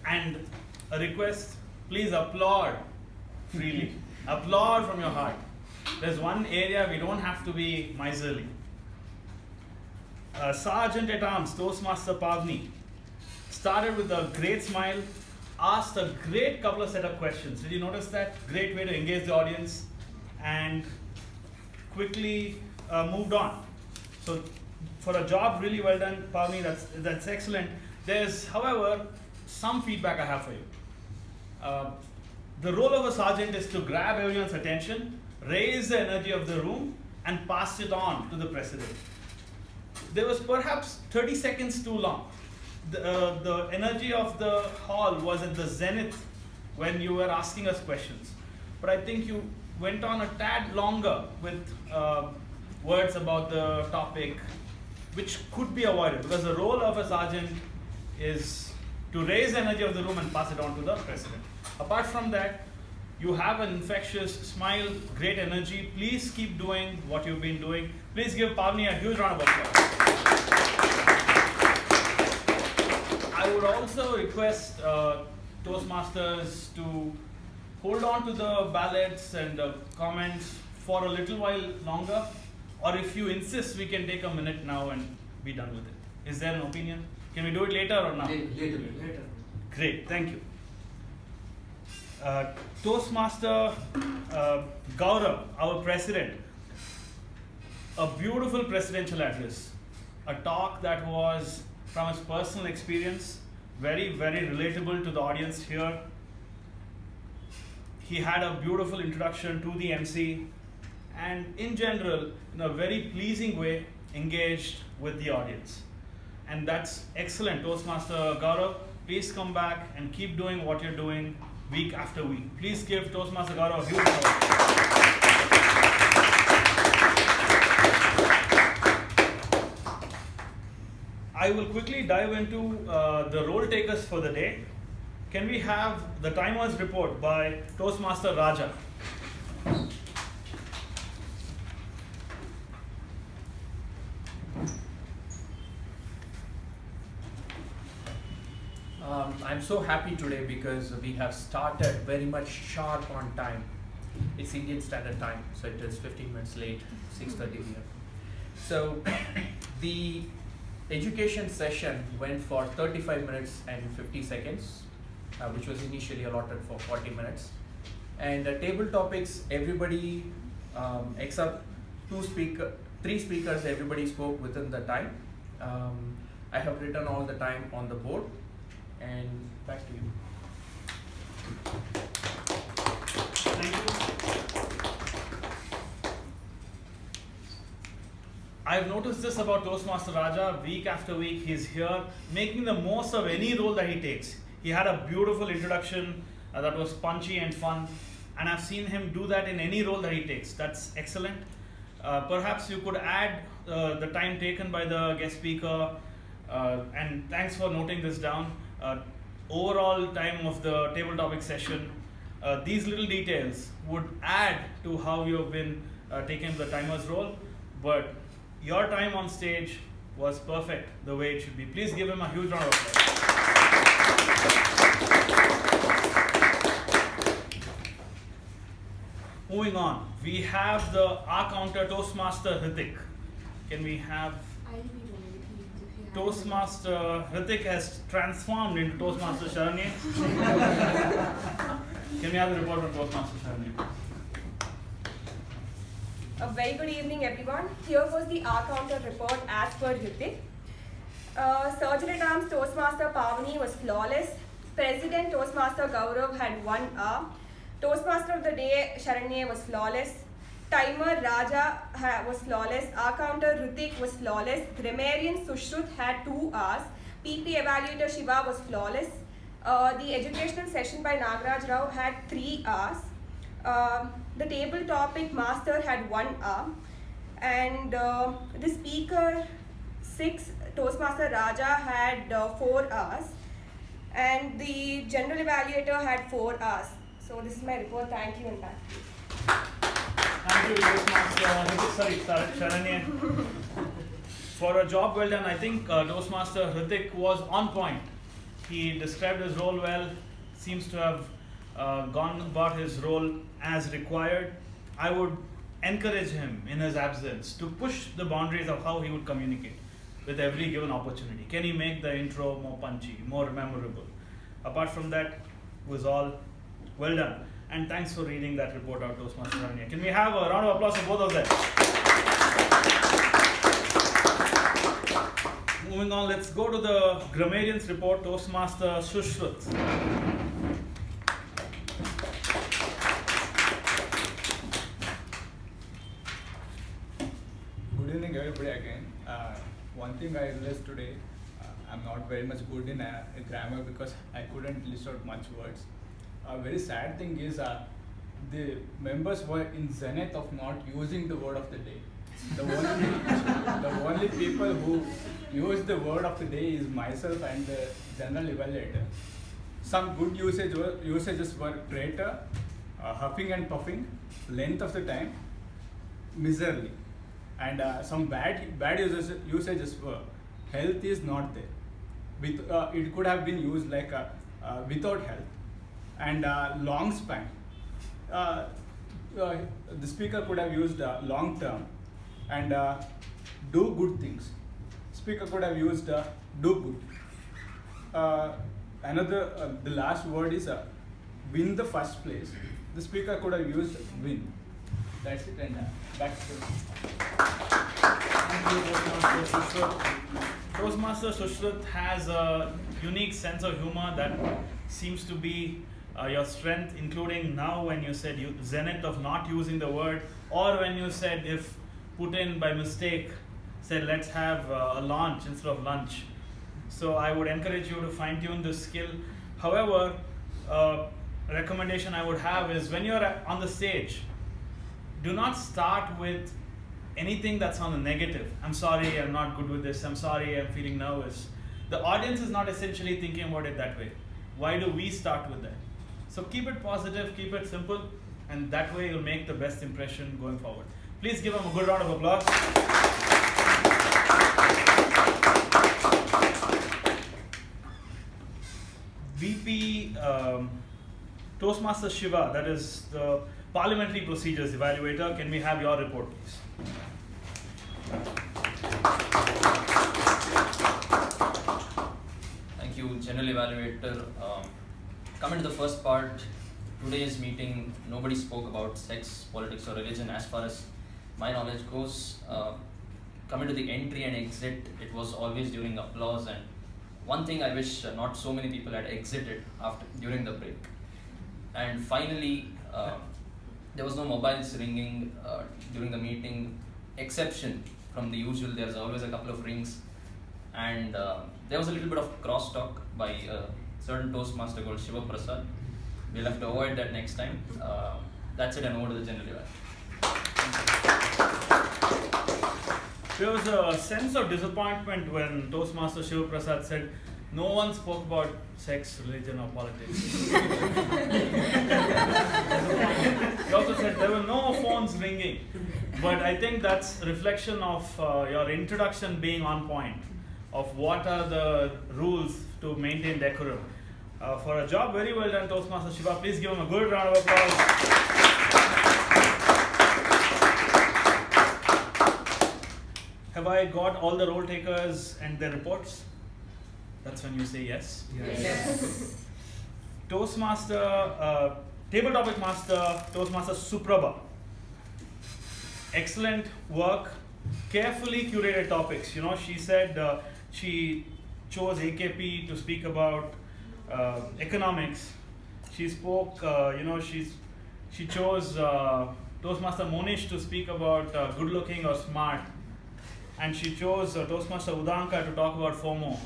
And a request, please applaud freely. Applaud from your heart. There's one area we don't have to be miserly. Sergeant at Arms, Toastmaster Pavni, started with a great smile, asked a great couple of set of questions. Did you notice that? Great way to engage the audience, and quickly moved on. So for a job really well done, Pavni, that's excellent. There's, however, some feedback I have for you. The role of a sergeant is to grab everyone's attention, raise the energy of the room, and pass it on to the president. There was perhaps 30 seconds too long. The energy of the hall was at the zenith when you were asking us questions. But I think you went on a tad longer with words about the topic, which could be avoided, because the role of a sergeant is to raise the energy of the room and pass it on to the president. Apart from that, you have an infectious smile, great energy. Please keep doing what you've been doing. Please give Pavni a huge round of applause. I would also request Toastmasters to hold on to the ballots and comments for a little while longer. Or if you insist, we can take a minute now and be done with it. Is there an opinion? Can we do it later or now? Later. Great, thank you. Toastmaster Gaurav, our president, a beautiful presidential address, a talk that was from his personal experience, very, very relatable to the audience here. He had a beautiful introduction to the MC, and in general, in a very pleasing way, engaged with the audience. And that's excellent. Toastmaster Gaurav, please come back and keep doing what you're doing week after week. Please give Toastmaster Gaurav a huge applause. I will quickly dive into the role takers for the day. Can we have the timers report by Toastmaster Raja? I'm so happy today because we have started very much sharp on time. It's Indian Standard Time, so it is 15 minutes late, 6:30 p.m. So the education session went for 35 minutes and 50 seconds, which was initially allotted for 40 minutes. And table topics, everybody except three speakers, everybody spoke within the time. I have written all the time on the board, and back to you. Thank you. I've noticed this about Toastmaster Raja. Week after week, he's here making the most of any role that he takes. He had a beautiful introduction that was punchy and fun, and I've seen him do that in any role that he takes. That's excellent. Perhaps you could add the time taken by the guest speaker, and thanks for noting this down. Overall time of the table topic session. These little details would add to how you have been taking the timer's role, but your time on stage was perfect the way it should be. Please give him a huge round of applause. Moving on, we have the R-Counter Toastmaster Hrithik. Can we have Toastmaster Hrithik has transformed into Toastmaster Sharanya? Can we have the report on Toastmaster Sharanya? A very good evening, everyone. Here was the R-Counter report as per Hrithik. Surgery at Arms Toastmaster Pavani was flawless. President Toastmaster Gaurav had 1 hour. Toastmaster of the Day Sharanya was flawless. Timer Raja was flawless. R-Counter Hrithik was flawless. Grammarian Sushruth had 2 hours. PP Evaluator Shiva was flawless. The educational session by Nagaraj Rao had 3 hours. The table topic master had 1 hour. And the speaker 6, Toastmaster Raja, had 4 hours. And the general evaluator had 4 hours. So this is my report. Thank you and back. Thank you, Toastmaster Sharanya. For a job well done. I think Toastmaster Hrithik was on point. He described his role well, seems to have gone about his role as required. I would encourage him in his absence to push the boundaries of how he would communicate with every given opportunity. Can he make the intro more punchy, more memorable? Apart from that, it was all well done. And thanks for reading that report out, Toastmaster Sharanya. Can we have a round of applause for both of them? Moving on, let's go to the grammarians report, Toastmaster Sushruth. Good evening, everybody again. One thing I realized today, I'm not very much good in grammar because I couldn't list out much words. A very sad thing is the members were in zenith of not using the word of the day. The only people who use the word of the day is myself and the general evaluator. Some good usages were traitor, huffing and puffing, length of the time, miserly. And some bad usages were health is not there. It could have been used like without health. And long span. The speaker could have used long term and do good things. Speaker could have used do good. The last word is win the first place. The speaker could have used win. That's it, and back to Toastmaster Sushruth has a unique sense of humor that seems to be your strength, including now when you said zenith of not using the word, or when you said if Putin by mistake said let's have a launch instead of lunch. So I would encourage you to fine tune this skill. However, a recommendation I would have is when you're on the stage, do not start with anything that's on the negative. I'm sorry, I'm not good with this. I'm sorry, I'm feeling nervous. The audience is not essentially thinking about it that way. Why do we start with that? So keep it positive, keep it simple, and that way you'll make the best impression going forward. Please give them a good round of applause. VP Toastmaster Shiva, that is the Parliamentary Procedures Evaluator. Can we have your report, please? Thank you, General Evaluator. Coming to the first part, today's meeting, nobody spoke about sex, politics or religion as far as my knowledge goes. Coming to the entry and exit, it was always during applause, and one thing I wish not so many people had exited during the break. And finally, there was no mobiles ringing during the meeting, exception from the usual. There's always a couple of rings, and there was a little bit of crosstalk by a certain Toastmaster called Shiva Prasad. We'll have to avoid that next time. That's it, and over to the General Evaluator. There was a sense of disappointment when Toastmaster Shiva Prasad said, no one spoke about sex, religion or politics. He also said there were no phones ringing. But I think that's a reflection of your introduction being on point, of what are the rules to maintain decorum. For a job very well done, Toastmaster Shiva. Please give him a good round of applause. Have I got all the roll takers and their reports? That's when you say yes. Yes. Toastmaster, Table Topic Master, Toastmaster Suprabha. Excellent work, carefully curated topics. You know, she said she chose AKP to speak about economics. She spoke, she chose Toastmaster Monish to speak about good looking or smart. And she chose Toastmaster Udanka to talk about FOMO.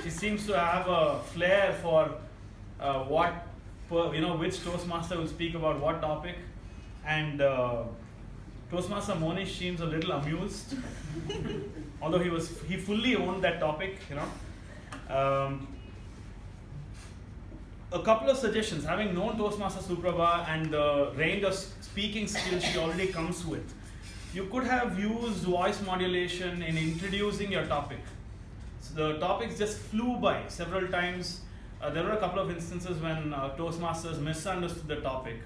She seems to have a flair for which Toastmaster will speak about what topic. And Toastmaster Monish seems a little amused, although he fully owned that topic. A couple of suggestions, having known Toastmaster Suprabha and the range of speaking skills she already comes with. You could have used voice modulation in introducing your topic. So the topics just flew by several times. There were a couple of instances when Toastmasters misunderstood the topic,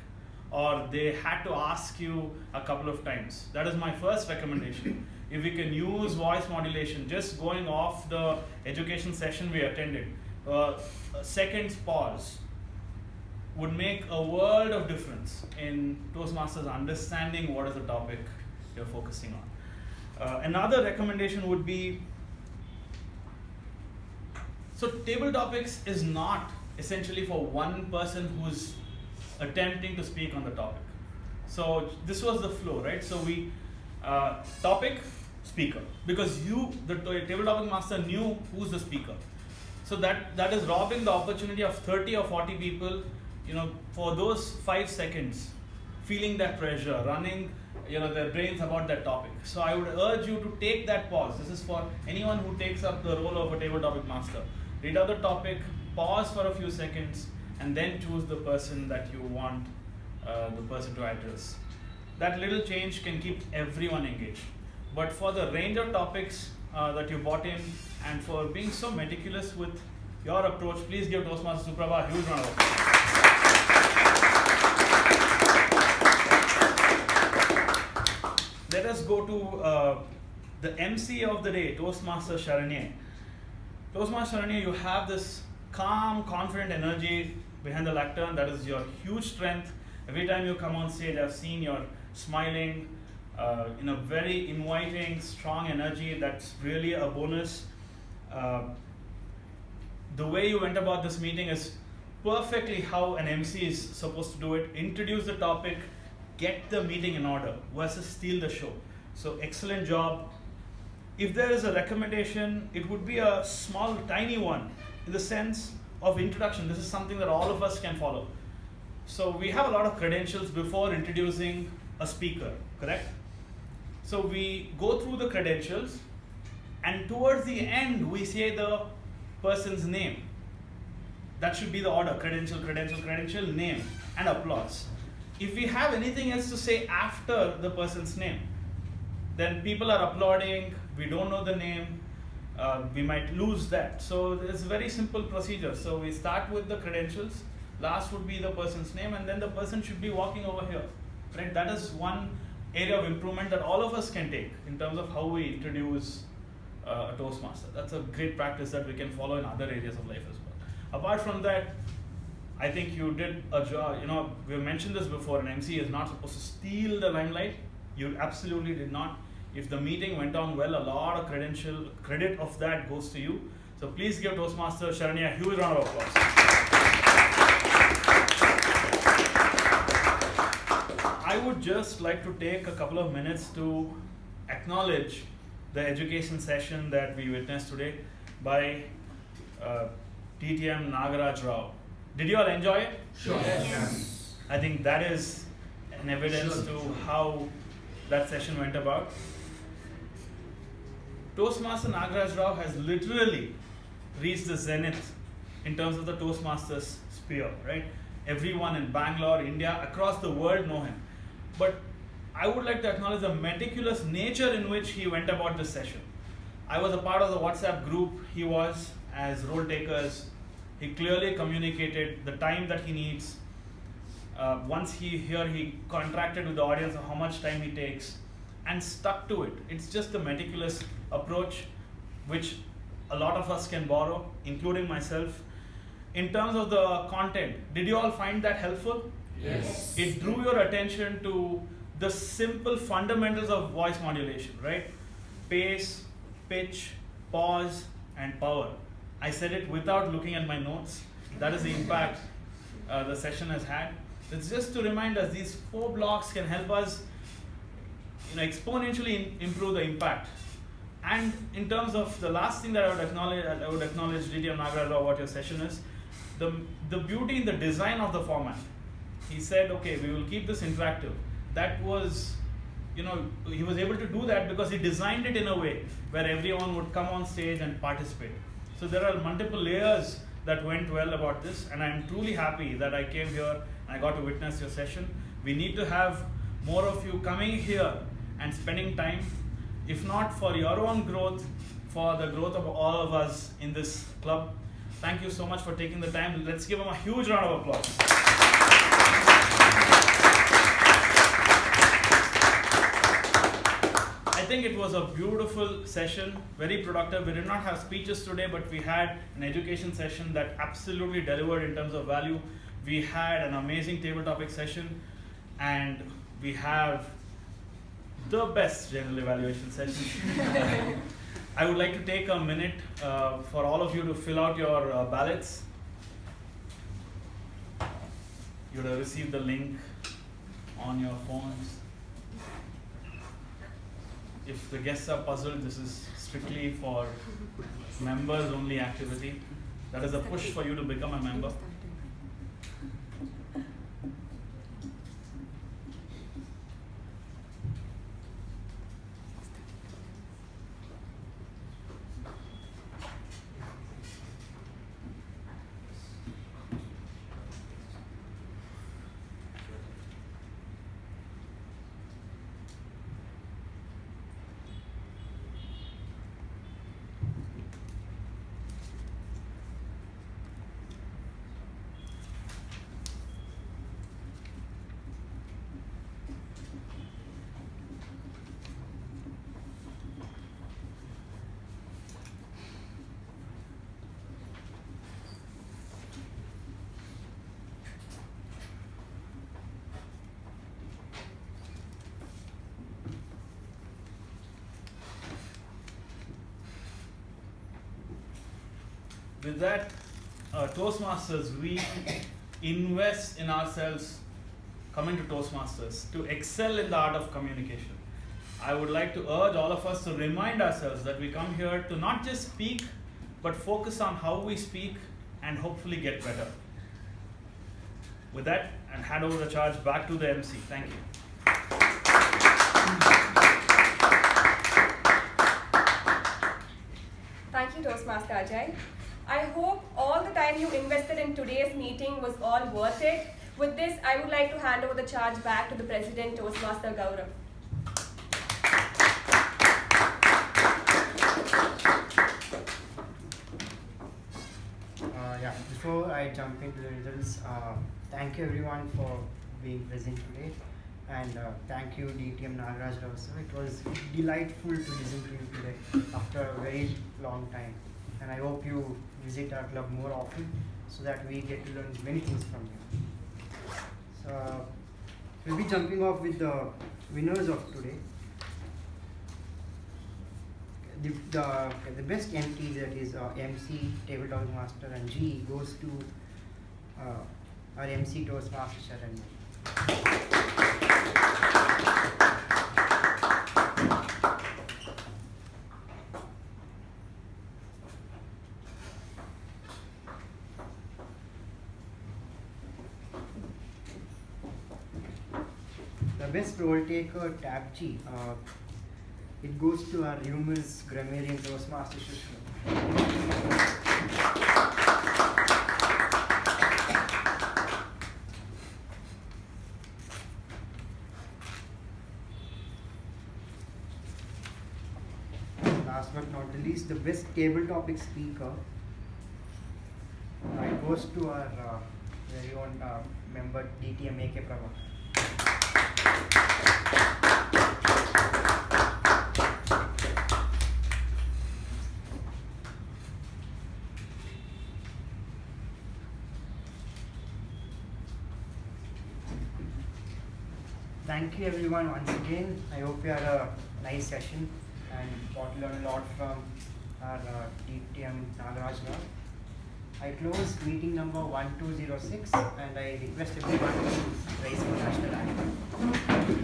or they had to ask you a couple of times. That is my first recommendation. If we can use voice modulation, just going off the education session we attended, a second's pause would make a world of difference in Toastmasters understanding what is the topic you're focusing on. Another recommendation would be, so table topics is not essentially for one person who's attempting to speak on the topic. So this was the flow, right? So we, topic, speaker, because the table topic master knew who's the speaker. So that is robbing the opportunity of 30 or 40 people, for those 5 seconds, feeling that pressure, running their brains about that topic. So I would urge you to take that pause. This is for anyone who takes up the role of a table topic master. Read out the topic, pause for a few seconds, and then choose the person that you want the person to address. That little change can keep everyone engaged. But for the range of topics that you brought in, and for being so meticulous with your approach, please give Toastmaster Suprabha a huge round of applause. Let us go to the MC of the day, Toastmaster Sharanya. Toastmaster Sharanya, you have this calm, confident energy behind the lectern. That is your huge strength. Every time you come on stage, I've seen you're smiling in a very inviting, strong energy. That's really a bonus. The way you went about this meeting is perfectly how an MC is supposed to do it. Introduce the topic, get the meeting in order versus steal the show. So excellent job. If there is a recommendation, it would be a small, tiny one in the sense of introduction. This is something that all of us can follow. So we have a lot of credentials before introducing a speaker, correct? So we go through the credentials, and towards the end, we say the person's name. That should be the order: credential, credential, credential, name, and applause. If we have anything else to say after the person's name, then people are applauding, we don't know the name, we might lose that. So it's a very simple procedure. So we start with the credentials, last would be the person's name, and then the person should be walking over here. Right? That is one area of improvement that all of us can take in terms of how we introduce a Toastmaster. That's a great practice that we can follow in other areas of life as well. Apart from that, I think you did a job. You know, we've mentioned this before. An MC is not supposed to steal the limelight. You absolutely did not. If the meeting went on well, a lot of credit of that goes to you. So please give Toastmaster Sharanya a huge round of applause. I would just like to take a couple of minutes to acknowledge the education session that we witnessed today by TTM Nagaraj Rao. Did you all enjoy it? Sure. Yes. I think that is an evidence to how that session went about. Toastmaster Nagaraj Rao has literally reached the zenith in terms of the Toastmasters sphere, right? Everyone in Bangalore, India, across the world know him. But I would like to acknowledge the meticulous nature in which he went about this session. I was a part of the WhatsApp group he was as role takers. He clearly communicated the time that he needs. Once he contracted with the audience of how much time he takes and stuck to it. It's just a meticulous approach which a lot of us can borrow, including myself. In terms of the content, did you all find that helpful? Yes. It drew your attention to the simple fundamentals of voice modulation, right? Pace, pitch, pause, and power. I said it without looking at my notes. That is the impact the session has had. It's just to remind us these 4 blocks can help us, exponentially improve the impact. And in terms of the last thing that I would acknowledge DTM Nagaraj Rao what your session is, the beauty in the design of the format. He said, okay, we will keep this interactive. That was, he was able to do that because he designed it in a way where everyone would come on stage and participate. So there are multiple layers that went well about this, and I'm truly happy that I came here and I got to witness your session. We need to have more of you coming here and spending time, if not for your own growth, for the growth of all of us in this club. Thank you so much for taking the time. Let's give them a huge round of applause. I think it was a beautiful session, very productive. We did not have speeches today, but we had an education session that absolutely delivered in terms of value. We had an amazing table topic session, and we have the best general evaluation session. I would like to take a minute for all of you to fill out your ballots. You would have received the link on your phones. If the guests are puzzled, this is strictly for members only activity. That is a push for you to become a member. With that, Toastmasters, we invest in ourselves coming to Toastmasters to excel in the art of communication. I would like to urge all of us to remind ourselves that we come here to not just speak, but focus on how we speak and hopefully get better. With that, and hand over the charge back to the MC. Thank you. Thank you, Toastmaster Ajay. I hope all the time you invested in today's meeting was all worth it. With this, I would like to hand over the charge back to the President, Toastmaster Gaurav. Before I jump into the results, thank you everyone for being present today. And thank you, DTM Nagaraj Rao sir. It was delightful to listen to you today after a very long time. And I hope you visit our club more often so that we get to learn many things from you. So we'll be jumping off with the winners of today. The best MT, that is MC, Table Toastmaster, and G goes to our MC Toastmaster Sharan. The best role taker, Tab G. It goes to our humorous grammarian Toastmaster Shushma. Last but not the least, the best table topic speaker. It goes to our very own member DTM AK Prabhakar. Thank you everyone once again. I hope you had a nice session and got to learn a lot from our DTM Nagaraj Rao. I close meeting number 1206 and I request everyone to raise for national anthem.